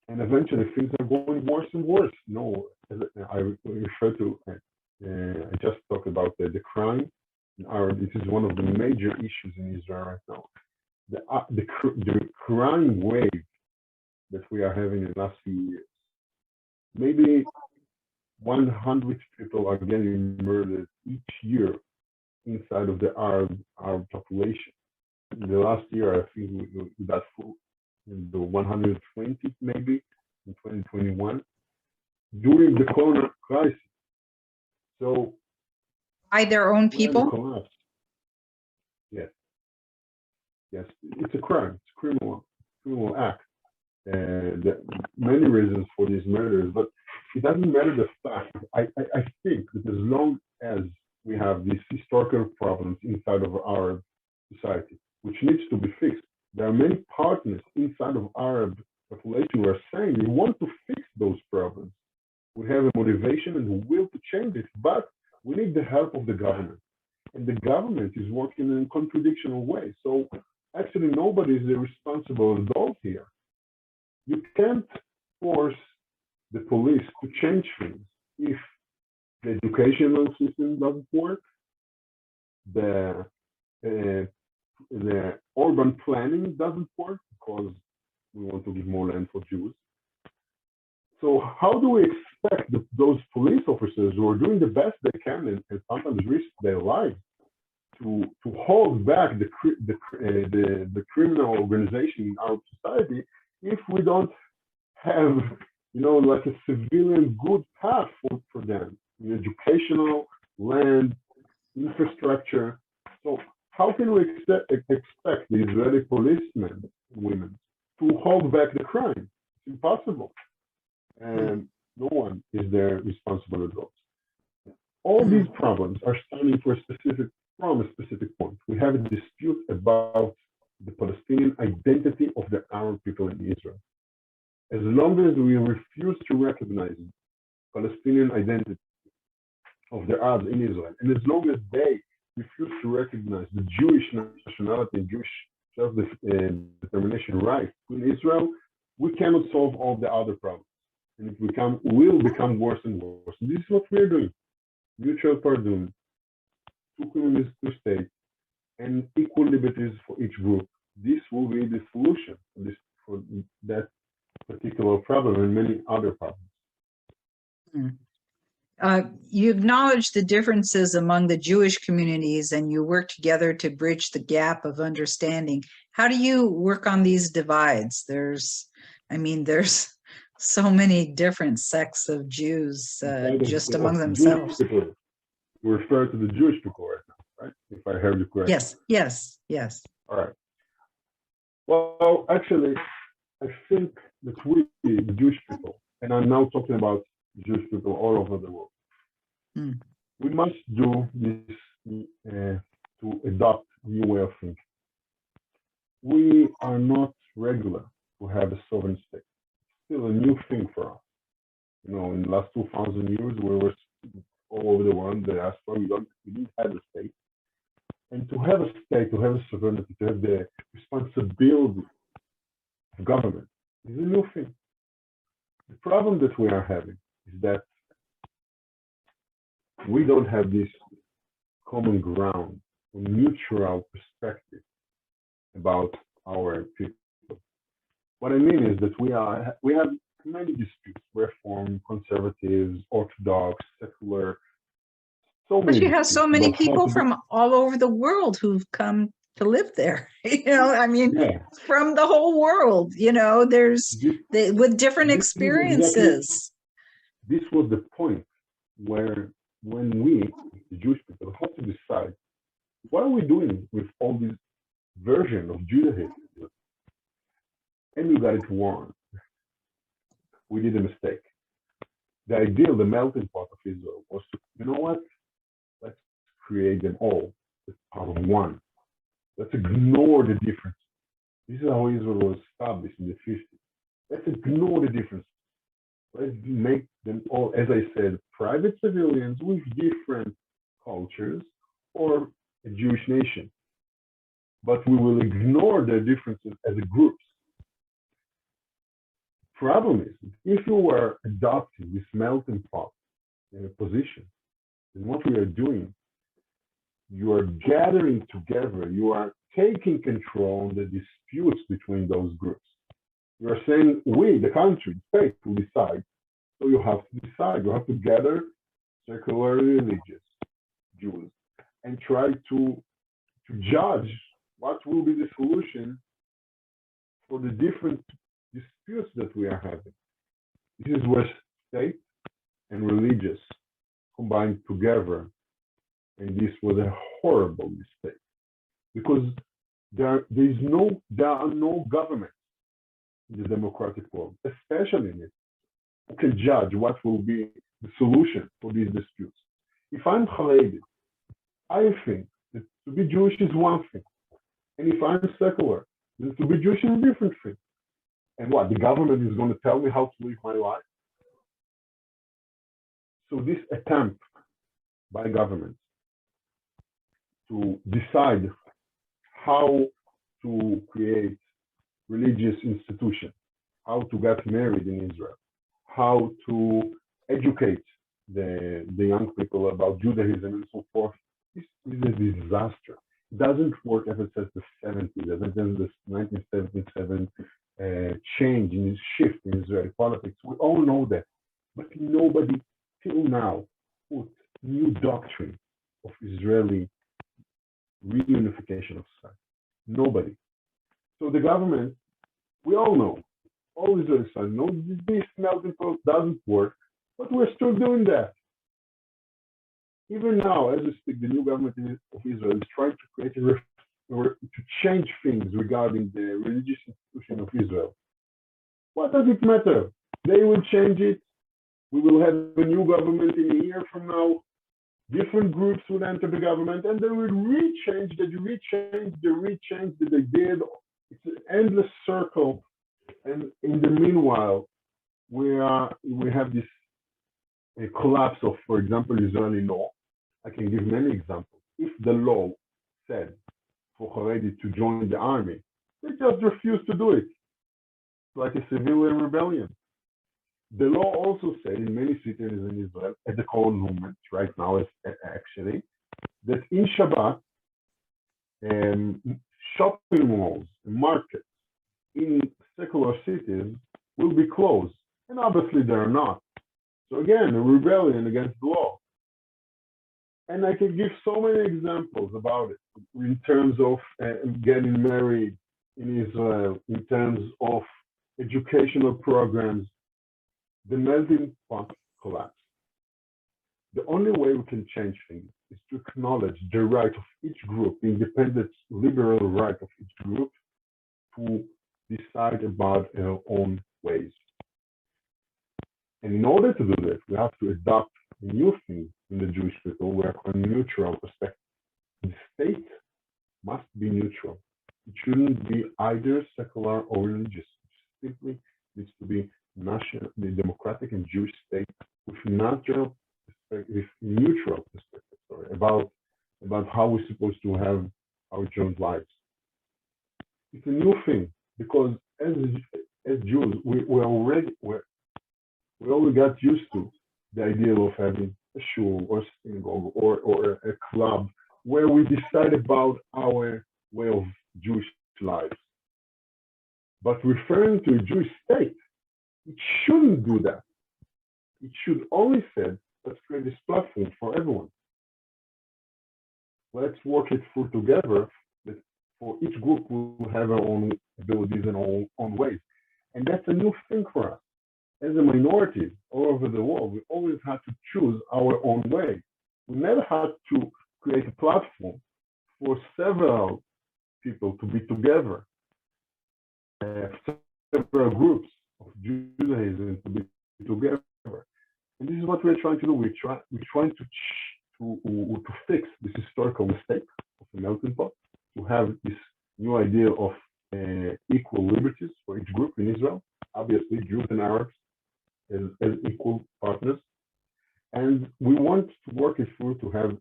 And eventually things are going worse and worse. No, as I refer to, I just talked about the crime in Arab. This is one of the major issues in Israel right now. The crime wave that we are having in the last few years. Maybe 100 people are getting murdered each year inside of the Arab population. In the last year, I think we got in the 120 maybe in 2021 during the Corona crisis. So by their own people? Yes, it's a crime. It's a criminal act. There are many reasons for these murders, but it doesn't matter the fact. I think that as long as we have these historical problems inside of our society, which needs to be fixed, there are many partners inside of Arab population who are saying we want to fix those problems. We have a motivation and a will to change it, but we need the help of the government. And the government is working in a contradictional way. So actually nobody is the responsible adult here. You can't force the police to change things if the educational system doesn't work, the urban planning doesn't work, because We want to give more land for Jews. So how do we expect those police officers who are doing the best they can and sometimes risk their lives to hold back the criminal organization in our society if we don't have, like a civilian good path for them, educational, land, infrastructure? So how can we expect the Israeli policemen, women, to hold back the crime? It's impossible. And no one is there responsible adults. All these problems are stemming from a specific point. We have a dispute about the Palestinian identity of the Arab people in Israel. As long as we refuse to recognize Palestinian identity of the Arabs in Israel, and as long as they refuse to recognize the Jewish nationality and Jewish self-determination rights in Israel, we cannot solve all the other problems. And it will become worse and worse. And this is what we're doing. Mutual pardon, two communities, two states, and equal liberties for each group. This will be the solution for that particular problem and many other problems. You acknowledge the differences among the Jewish communities and you work together to bridge the gap of understanding. How do you work on these divides? There's so many different sects of Jews just among themselves. We refer to the Jewish people right now, right? If I heard you correctly. Yes. All right. Well, actually, I think that we, the Jewish people, and I'm now talking about Jewish people all over the world, we must do this to adopt a new way of thinking. We are not regular to have a sovereign state. Still a new thing for us. In the last 2,000 years, we were all over the world, the diaspora, we didn't have a state. And to have a state, to have a sovereignty, to have the responsibility of government is a new thing. The problem that we are having is that we don't have this common ground, a neutral perspective about our people. What I mean is that we have many disputes: Reform, conservatives, Orthodox, secular. But you have so many people from all over the world who've come to live there. From the whole world. With different experiences. This was the point when we, the Jewish people, had to decide what are we doing with all these versions of Judaism. And we got it wrong. We did a mistake. The ideal, the melting pot of Israel was to, let's create them all as part of one. Let's ignore the difference. This is how Israel was established in the 50s. Let's ignore the difference. Let's make them all, as I said, private civilians with different cultures or a Jewish nation. But we will ignore their differences as groups. Problem is, if you are adopting this melting pot position, then what we are doing, you are gathering together, you are taking control of the disputes between those groups. You are saying, we, the country, the state, will decide. So you have to decide. You have to gather secularly religious Jews and try to judge what will be the solution for the different disputes that we are having. This is where state and religious combined together, and this was a horrible mistake because there are no government in the democratic world, especially in it, who can judge what will be the solution for these disputes. If I'm Haredi, I think that to be Jewish is one thing, and if I'm secular, then to be Jewish is a different thing. And what, the government is going to tell me how to live my life? So this attempt by governments to decide how to create religious institutions, how to get married in Israel, how to educate the young people about Judaism and so forth, this is a disaster. It doesn't work ever since the 70s, ever since the 1977 change, in this shift in Israeli politics. We all know that. But nobody till now put new doctrine of Israeli reunification of society. Nobody. So the government, we all know, all Israelis know this melting pot doesn't work, but we're still doing that. Even now, as we speak, the new government of Israel is trying to create to change things regarding the religious institution of Israel. What does it matter? They will change it. We will have a new government in a year from now. Different groups will enter the government, and they will rechange that they did. It's an endless circle. And in the meanwhile, we have this collapse of, for example, Israeli law. I can give many examples. If the law said for Haredi to join the army, they just refused to do it. It's like a civilian rebellion. The law also said in many cities in Israel, at the current moment, right now, actually, that in Shabbat, shopping malls and markets in secular cities will be closed. And obviously they're not. So again, a rebellion against the law. And I can give so many examples about it in terms of getting married in Israel, in terms of educational programs. The melting pot collapsed. The only way we can change things is to acknowledge the right of each group, the independent liberal right of each group to decide about our own ways. And in order to do that, we have to adopt a new thing in the Jewish people, we are a neutral perspective. The state must be neutral. It shouldn't be either secular or religious. It simply needs to be national, the democratic and Jewish state with neutral perspective, about how we're supposed to have our joint lives. It's a new thing because as Jews, we already got used to the idea of having a shul or synagogue or a club where we decide about our way of Jewish lives. But referring to a Jewish state, it shouldn't do that. It should only say, let's create this platform for everyone. Let's work it through together. That for each group will have our own abilities and our own ways. And that's a new thing for us. As a minority all over the world, we always had to choose our own way. We never had to create a platform for several people to be together, several groups of Judaism to be together. And this is what we're trying to do. We're trying to fix this historical mistake of the melting pot, to have this new idea of equal liberties for each group in Israel, obviously Jews and Arabs as equal partners. And we want to work it through to have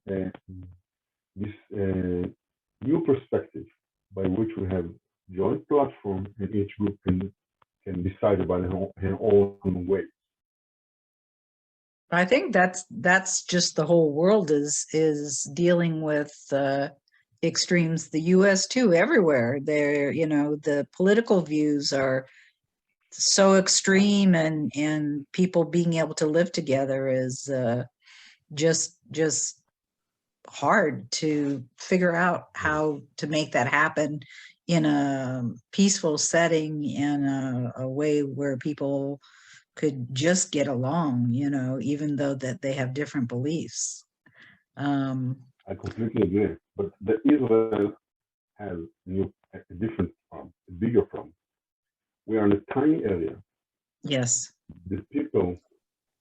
this new perspective by which we have joint platform and each group can decide about her own way. I think that's just the whole world is dealing with extremes. The U.S. too, everywhere. There, the political views are so extreme, and people being able to live together is just hard to figure out how to make that happen in a peaceful setting, in a way where people could just get along, even though that they have different beliefs. I completely agree. But the Israel has a different problem, a bigger problem. We are in a tiny area. Yes. The people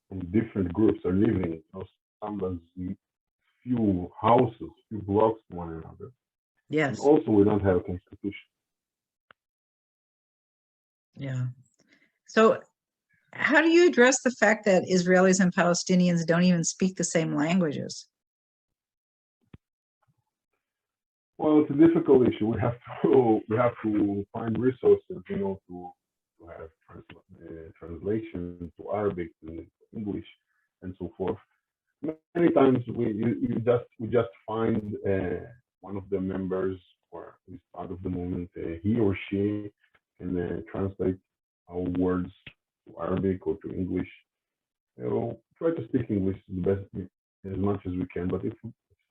from different groups are living in sometimes few houses, few blocks to one another. Yes. And also, we don't have a constitution. Yeah. So how do you address the fact that Israelis and Palestinians don't even speak the same languages? Well, it's a difficult issue. We have to find resources, to have translation to Arabic, to English, and so forth. Many times we just find one of the members or is part of the movement, he or she can translate our words to Arabic or to English. Try to speak English the best as much as we can. But if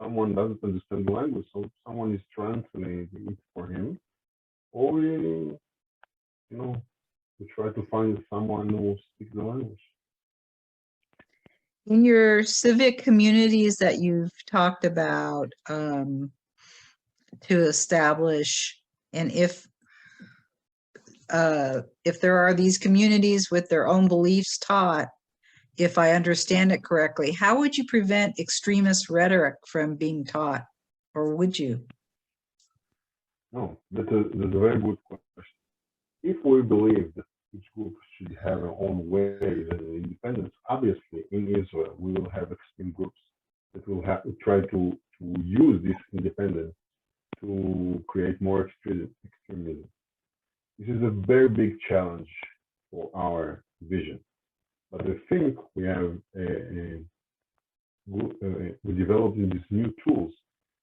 someone doesn't understand the language, so someone is translating it for him, or we try to find someone who speaks the language. In your civic communities that you've talked about to establish, and if there are these communities with their own beliefs taught, if I understand it correctly, how would you prevent extremist rhetoric from being taught, or would you? No, that's a very good question. If we believe that each group should have their own way and independence, obviously in Israel we will have extreme groups that will have to try to use this independence to create more extremism. This is a very big challenge for our vision. But I think we have we're developing these new tools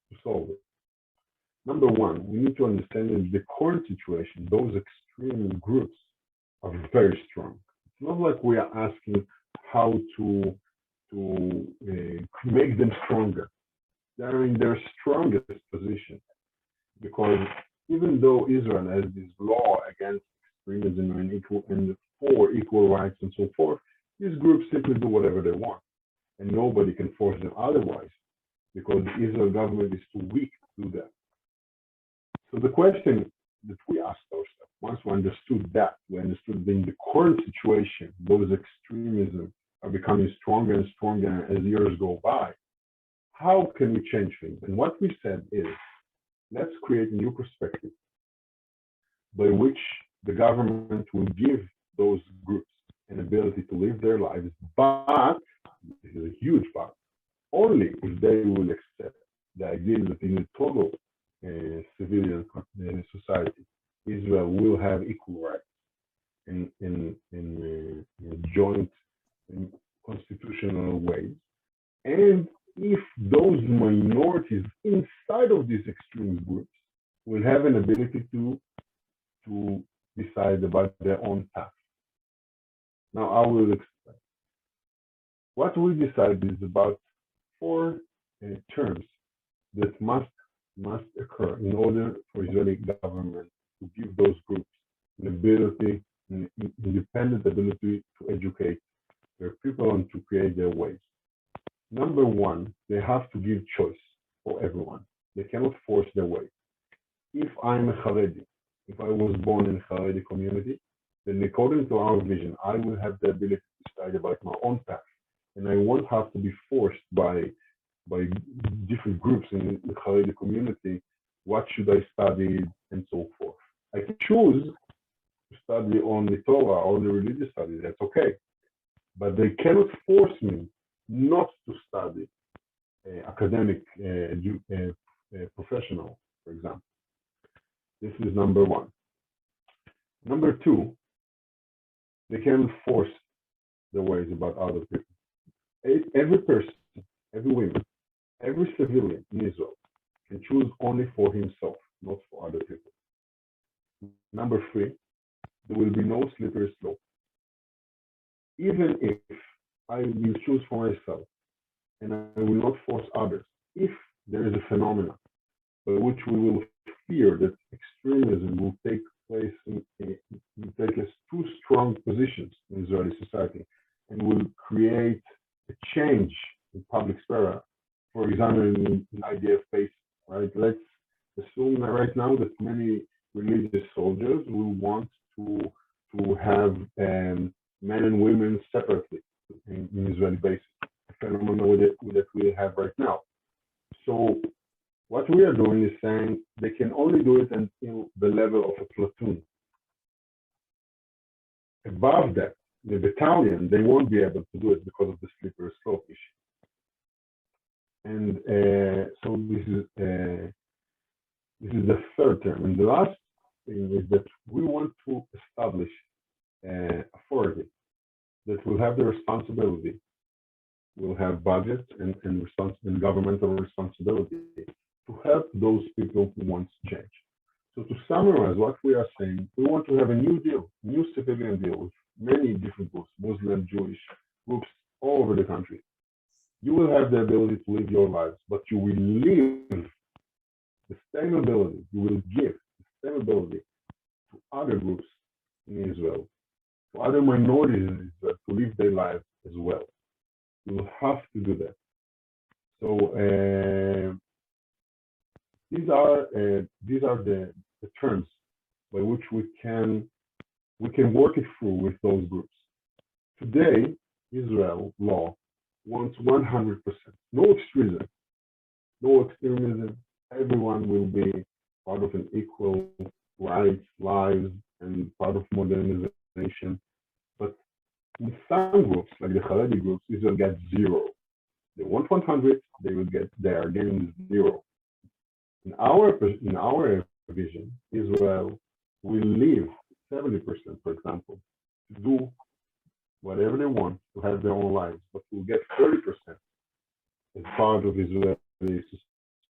to solve it. Number one, we need to understand that the current situation, those extreme groups are very strong. It's not like we are asking how to make them stronger. They're in their strongest position, because even though Israel has this law against extremism and for equal rights and so forth, these groups simply do whatever they want, and nobody can force them otherwise, because the Israel government is too weak to do that. So the question that we asked ourselves, once we understood that, we understood that in the current situation, those extremism are becoming stronger and stronger as years go by, how can we change things? And what we said is, let's create a new perspective by which the government will give those groups an ability to live their lives, but, this is a huge but, only if they will accept the idea that in a total civilian society, Israel will have equal rights in joint and constitutional ways. And if those minorities inside of these extreme groups will have an ability to decide about their own path. Now, I will explain. What we decided is about 4 terms that must occur in order for Israeli government to give those groups an ability, an independent ability to educate their people and to create their ways. Number one, they have to give choice for everyone. They cannot force their way. If I'm a Haredi, if I was born in a Haredi community, then according to our vision, I will have the ability to decide about my own path. And I won't have to be forced by different groups in the Haredi community, what should I study and so forth. I can choose to study only Torah or the religious studies, that's okay. But they cannot force me not to study academic professional, for example. This is number one. Number two, they can force their ways about other people. Every person, every woman, every civilian in Israel can choose only for himself, not for other people. Number three, there will be no slippery slope. Even if I will choose for myself and I will not force others, if there is a phenomenon by which we will fear that extremism will take place will take us too strong positions in Israeli society and will create a change in public sphere, for example, in the idea of faith, right? Let's assume right now that many religious soldiers will want to have men and women separately in Israeli bases, a phenomenon that we have right now. So what we are doing is saying they can only do it until the level of a platoon. Above that, the battalion, they won't be able to do it because of the slippery slope issue. And so this is the third term. And the last thing is that we want to establish authority that will have the responsibility, will have budget and governmental responsibility to help those people who want change. So to summarize what we are saying, we want to have a new deal, new civilian deal with many different groups, Muslim, Jewish groups all over the country. You will have the ability to live your lives, but you will live the same ability, you will give the same ability to other groups in Israel, to other minorities in Israel to live their lives as well. You will have to do that. So these are the terms by which we can work it through with those groups. Today, Israel law wants 100%, no extremism, no extremism. Everyone will be part of an equal rights, lives, and part of modernization. But in some groups, like the Haredi groups, Israel gets zero. They want 100, they are getting zero. In our vision, Israel will leave 70%, for example, to do whatever they want, to have their own lives, but will get 30% as part of Israeli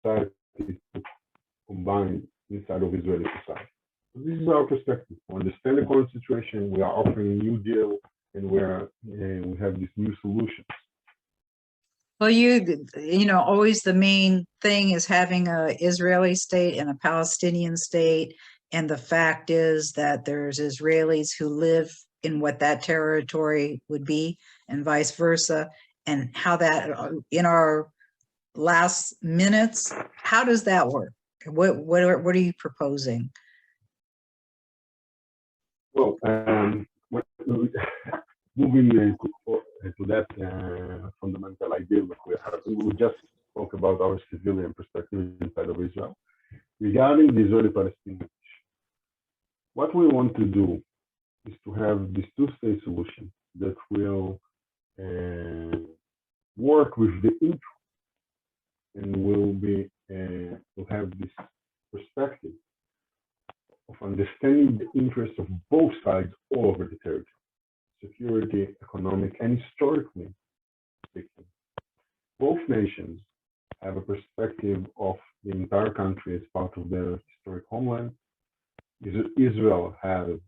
society to combine inside of Israeli society. So this is our perspective. We understand the current situation, we are offering a new deal, and we have these new solutions. Well, always the main thing is having an Israeli state and a Palestinian state. And the fact is that there's Israelis who live in what that territory would be and vice versa. And how that, in our last minutes, how does that work? What are you proposing? Well, moving to that fundamental idea that we just spoke about our civilian perspective inside of Israel. Regarding the Israeli-Palestinian issue, what we want to do is to have this two-state solution that will work with the interest and will have this perspective of understanding the interests of both sides all over the territory, security, economic, and historically speaking. Both nations have a perspective of the entire country as part of their historic homeland. Israel has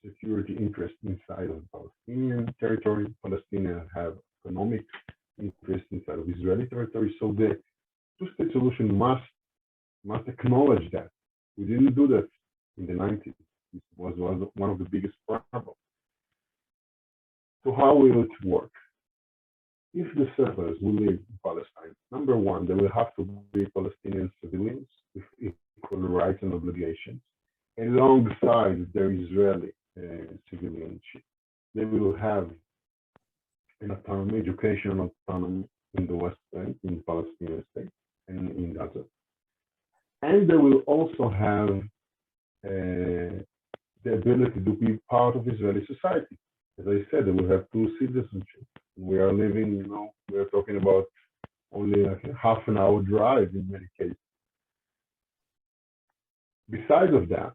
security interest inside of Palestinian territory. Palestinians have economic interest inside of Israeli territory. So the two-state solution must acknowledge that. We didn't do that in the 90s. This was one of the biggest problems. So how will it work? If the settlers will live in Palestine, number one, they will have to be Palestinian civilians with equal rights and obligations, alongside their Israeli civilianship. They will have an autonomy, educational autonomy in the West Bank, in the Palestinian state, and in Gaza. And they will also have the ability to be part of Israeli society. As I said, they will have two citizenship. We are living, we are talking about only like a half an hour drive in many cases. Besides of that,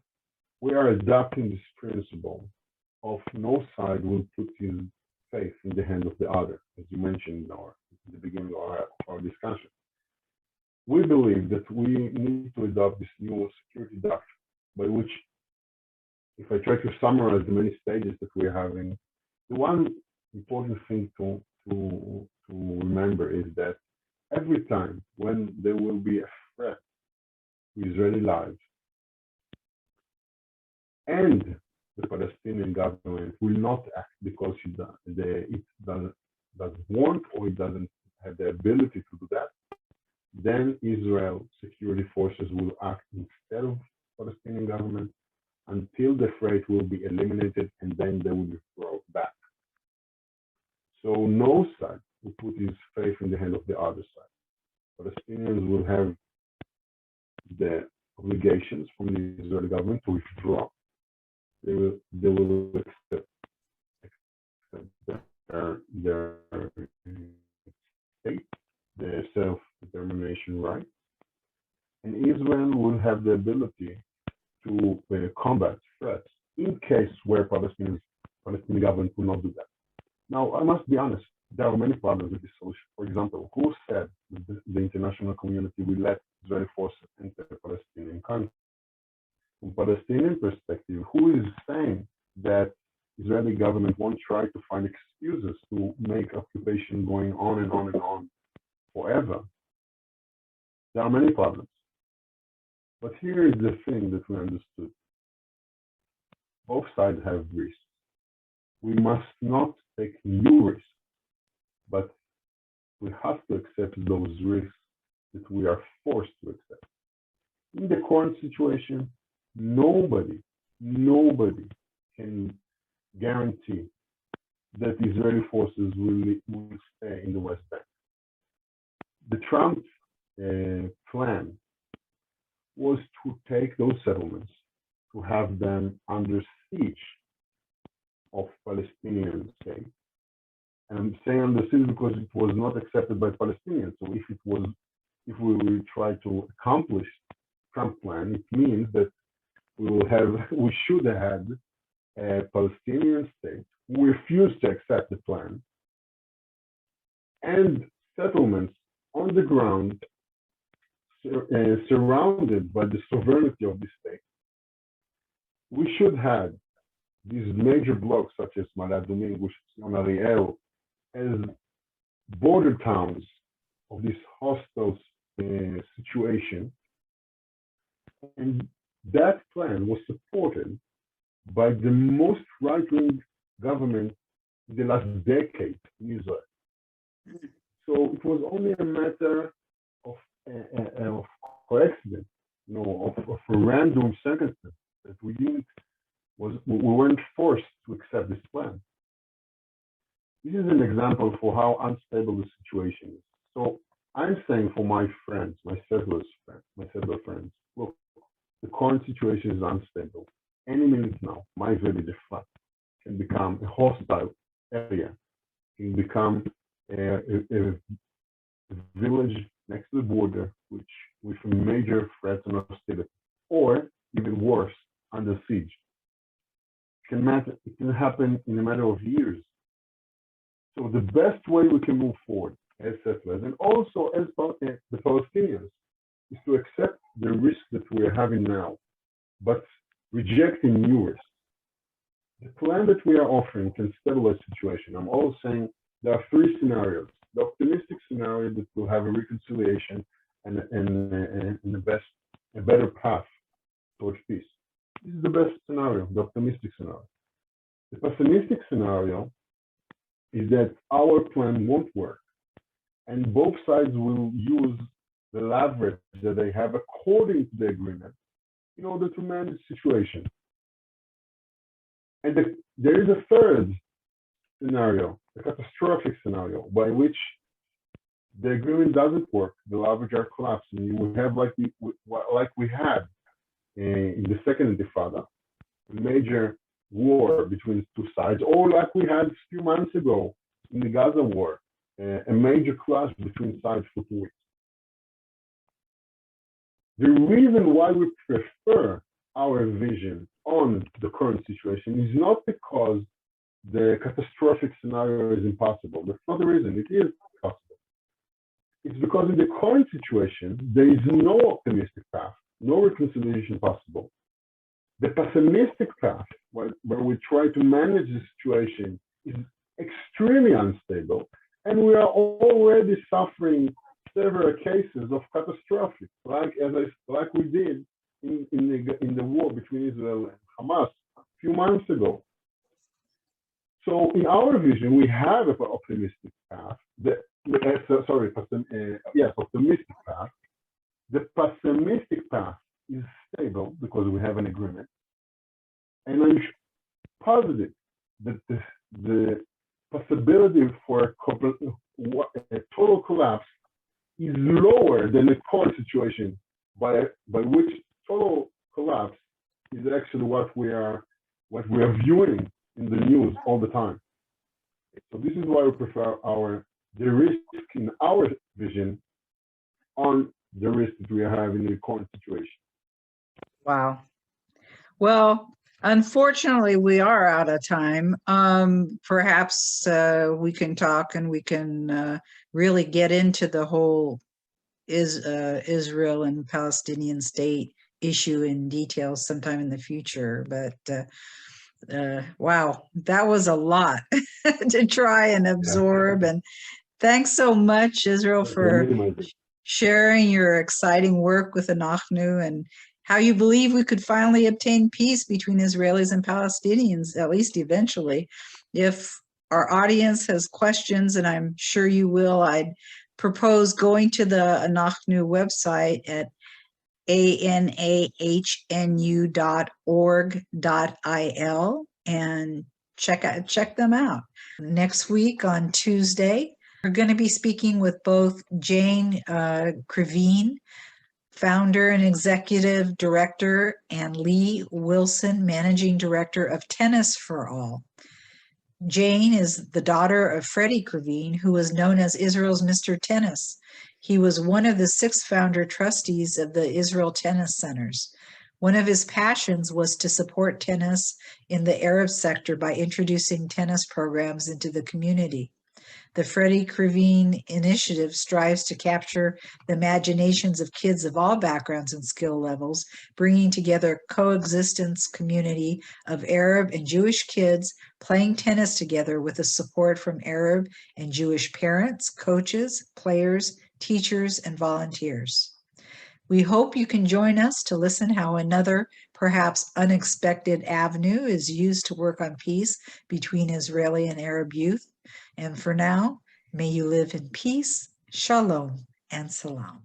we are adopting this principle of no side will put his faith in the hand of the other, as you mentioned in the beginning of our discussion. We believe that we need to adopt this new security doctrine, by which, if I try to summarize the many stages that we're having, the one important thing to remember is that every time when there will be a threat to Israeli lives, and the Palestinian government will not act because it doesn't want or it doesn't have the ability to do that, then Israel security forces will act instead of Palestinian government until the threat will be eliminated, and then they will be brought back. So no side will put his faith in the hand of the other side. Palestinians will have the obligations from the Israeli government to withdraw. They will accept their state, their self-determination right, and Israel will have the ability to combat threats in case where Palestinian government will not do that. Now, I must be honest, there are many problems with this solution. For example, who said that the international community will let Israeli forces enter the Palestinian country? from Palestinian perspective, who is saying that Israeli government won't try to find excuses to make occupation going on and on and on forever? There are many problems. But here is the thing that we understood. Both sides have risks. We must not take new risks, but we have to accept those risks that we are forced to accept. In the current situation, nobody can guarantee that Israeli forces will stay in the West Bank. The Trump plan was to take those settlements, to have them under siege of Palestinian state. And I'm saying under siege because it was not accepted by Palestinians. So if we will try to accomplish Trump plan, it means that we should have had a Palestinian state who refused to accept the plan and settlements on the ground surrounded by the sovereignty of the state. We should have these major blocks such as Ma'ale Adumim, Gush Etzion, Ariel, as border towns of this hostile situation. And that plan was supported by the most right-wing government in the last decade in Israel. So it was only a matter of coincidence, of a random circumstance that we weren't forced to accept this plan. This is an example for how unstable the situation is. So I'm saying for my friends, my settler friends, look, the current situation is unstable. Any minute now, my village, a flat, can become a hostile area, can become a village next to the border, with major threats and hostility, or even worse, under siege. It can happen in a matter of years. So the best way we can move forward as settlers, and also as the Palestinians, is to accept the risk that we are having now, but rejecting new risks. The plan that we are offering can stabilize the situation. I'm always saying there are three scenarios. The optimistic scenario that will have a reconciliation and a better path towards peace. This is the best scenario, the optimistic scenario. The pessimistic scenario is that our plan won't work, and both sides will use the leverage that they have according to the agreement in order to manage the situation. And there is a third scenario, a catastrophic scenario, by which the agreement doesn't work, the leverage are collapsing. You will have like we had in the second Intifada, a major war between the two sides, or like we had a few months ago in the Gaza war, a major clash between sides for 2 weeks. The reason why we prefer our vision on the current situation is not because the catastrophic scenario is impossible. That's not the reason. It is possible. It's because in the current situation, there is no optimistic path, no reconciliation possible. The pessimistic path, where we try to manage the situation, is extremely unstable, and we are already suffering several cases of catastrophic, like we did in the war between Israel and Hamas a few months ago. So in our vision, we have an optimistic path. Optimistic path. The pessimistic path is stable because we have an agreement, and I'm positive that the possibility for a total collapse is lower than the current situation, by which total collapse is actually what we are viewing in the news all the time. So this is why we prefer the risk in our vision on the risk that we have in the current situation. Wow. Well, unfortunately, we are out of time. Perhaps we can talk and we can really get into the whole Israel and Palestinian state issue in detail sometime in the future. But wow, that was a lot to try and absorb. And thanks so much, Israel, for sharing your exciting work with Anahnu and how you believe we could finally obtain peace between Israelis and Palestinians, at least eventually. If our audience has questions, and I'm sure you will, I'd propose going to the Anahnu website at anahnu.org.il and check them out. Next week on Tuesday, we're going to be speaking with both Jane Krivine, founder and executive director, and Lee Wilson, managing director of Tennis for All. Jane is the daughter of Freddie Krivine, who was known as Israel's Mr. Tennis. He was one of the 6 founder trustees of the Israel Tennis Centers. One of his passions was to support tennis in the Arab sector by introducing tennis programs into the community. The Freddie Krivine initiative strives to capture the imaginations of kids of all backgrounds and skill levels, bringing together coexistence community of Arab and Jewish kids playing tennis together with the support from Arab and Jewish parents, coaches, players, teachers, and volunteers. We hope you can join us to listen how another, perhaps unexpected avenue is used to work on peace between Israeli and Arab youth. And for now, may you live in peace, shalom, and salam.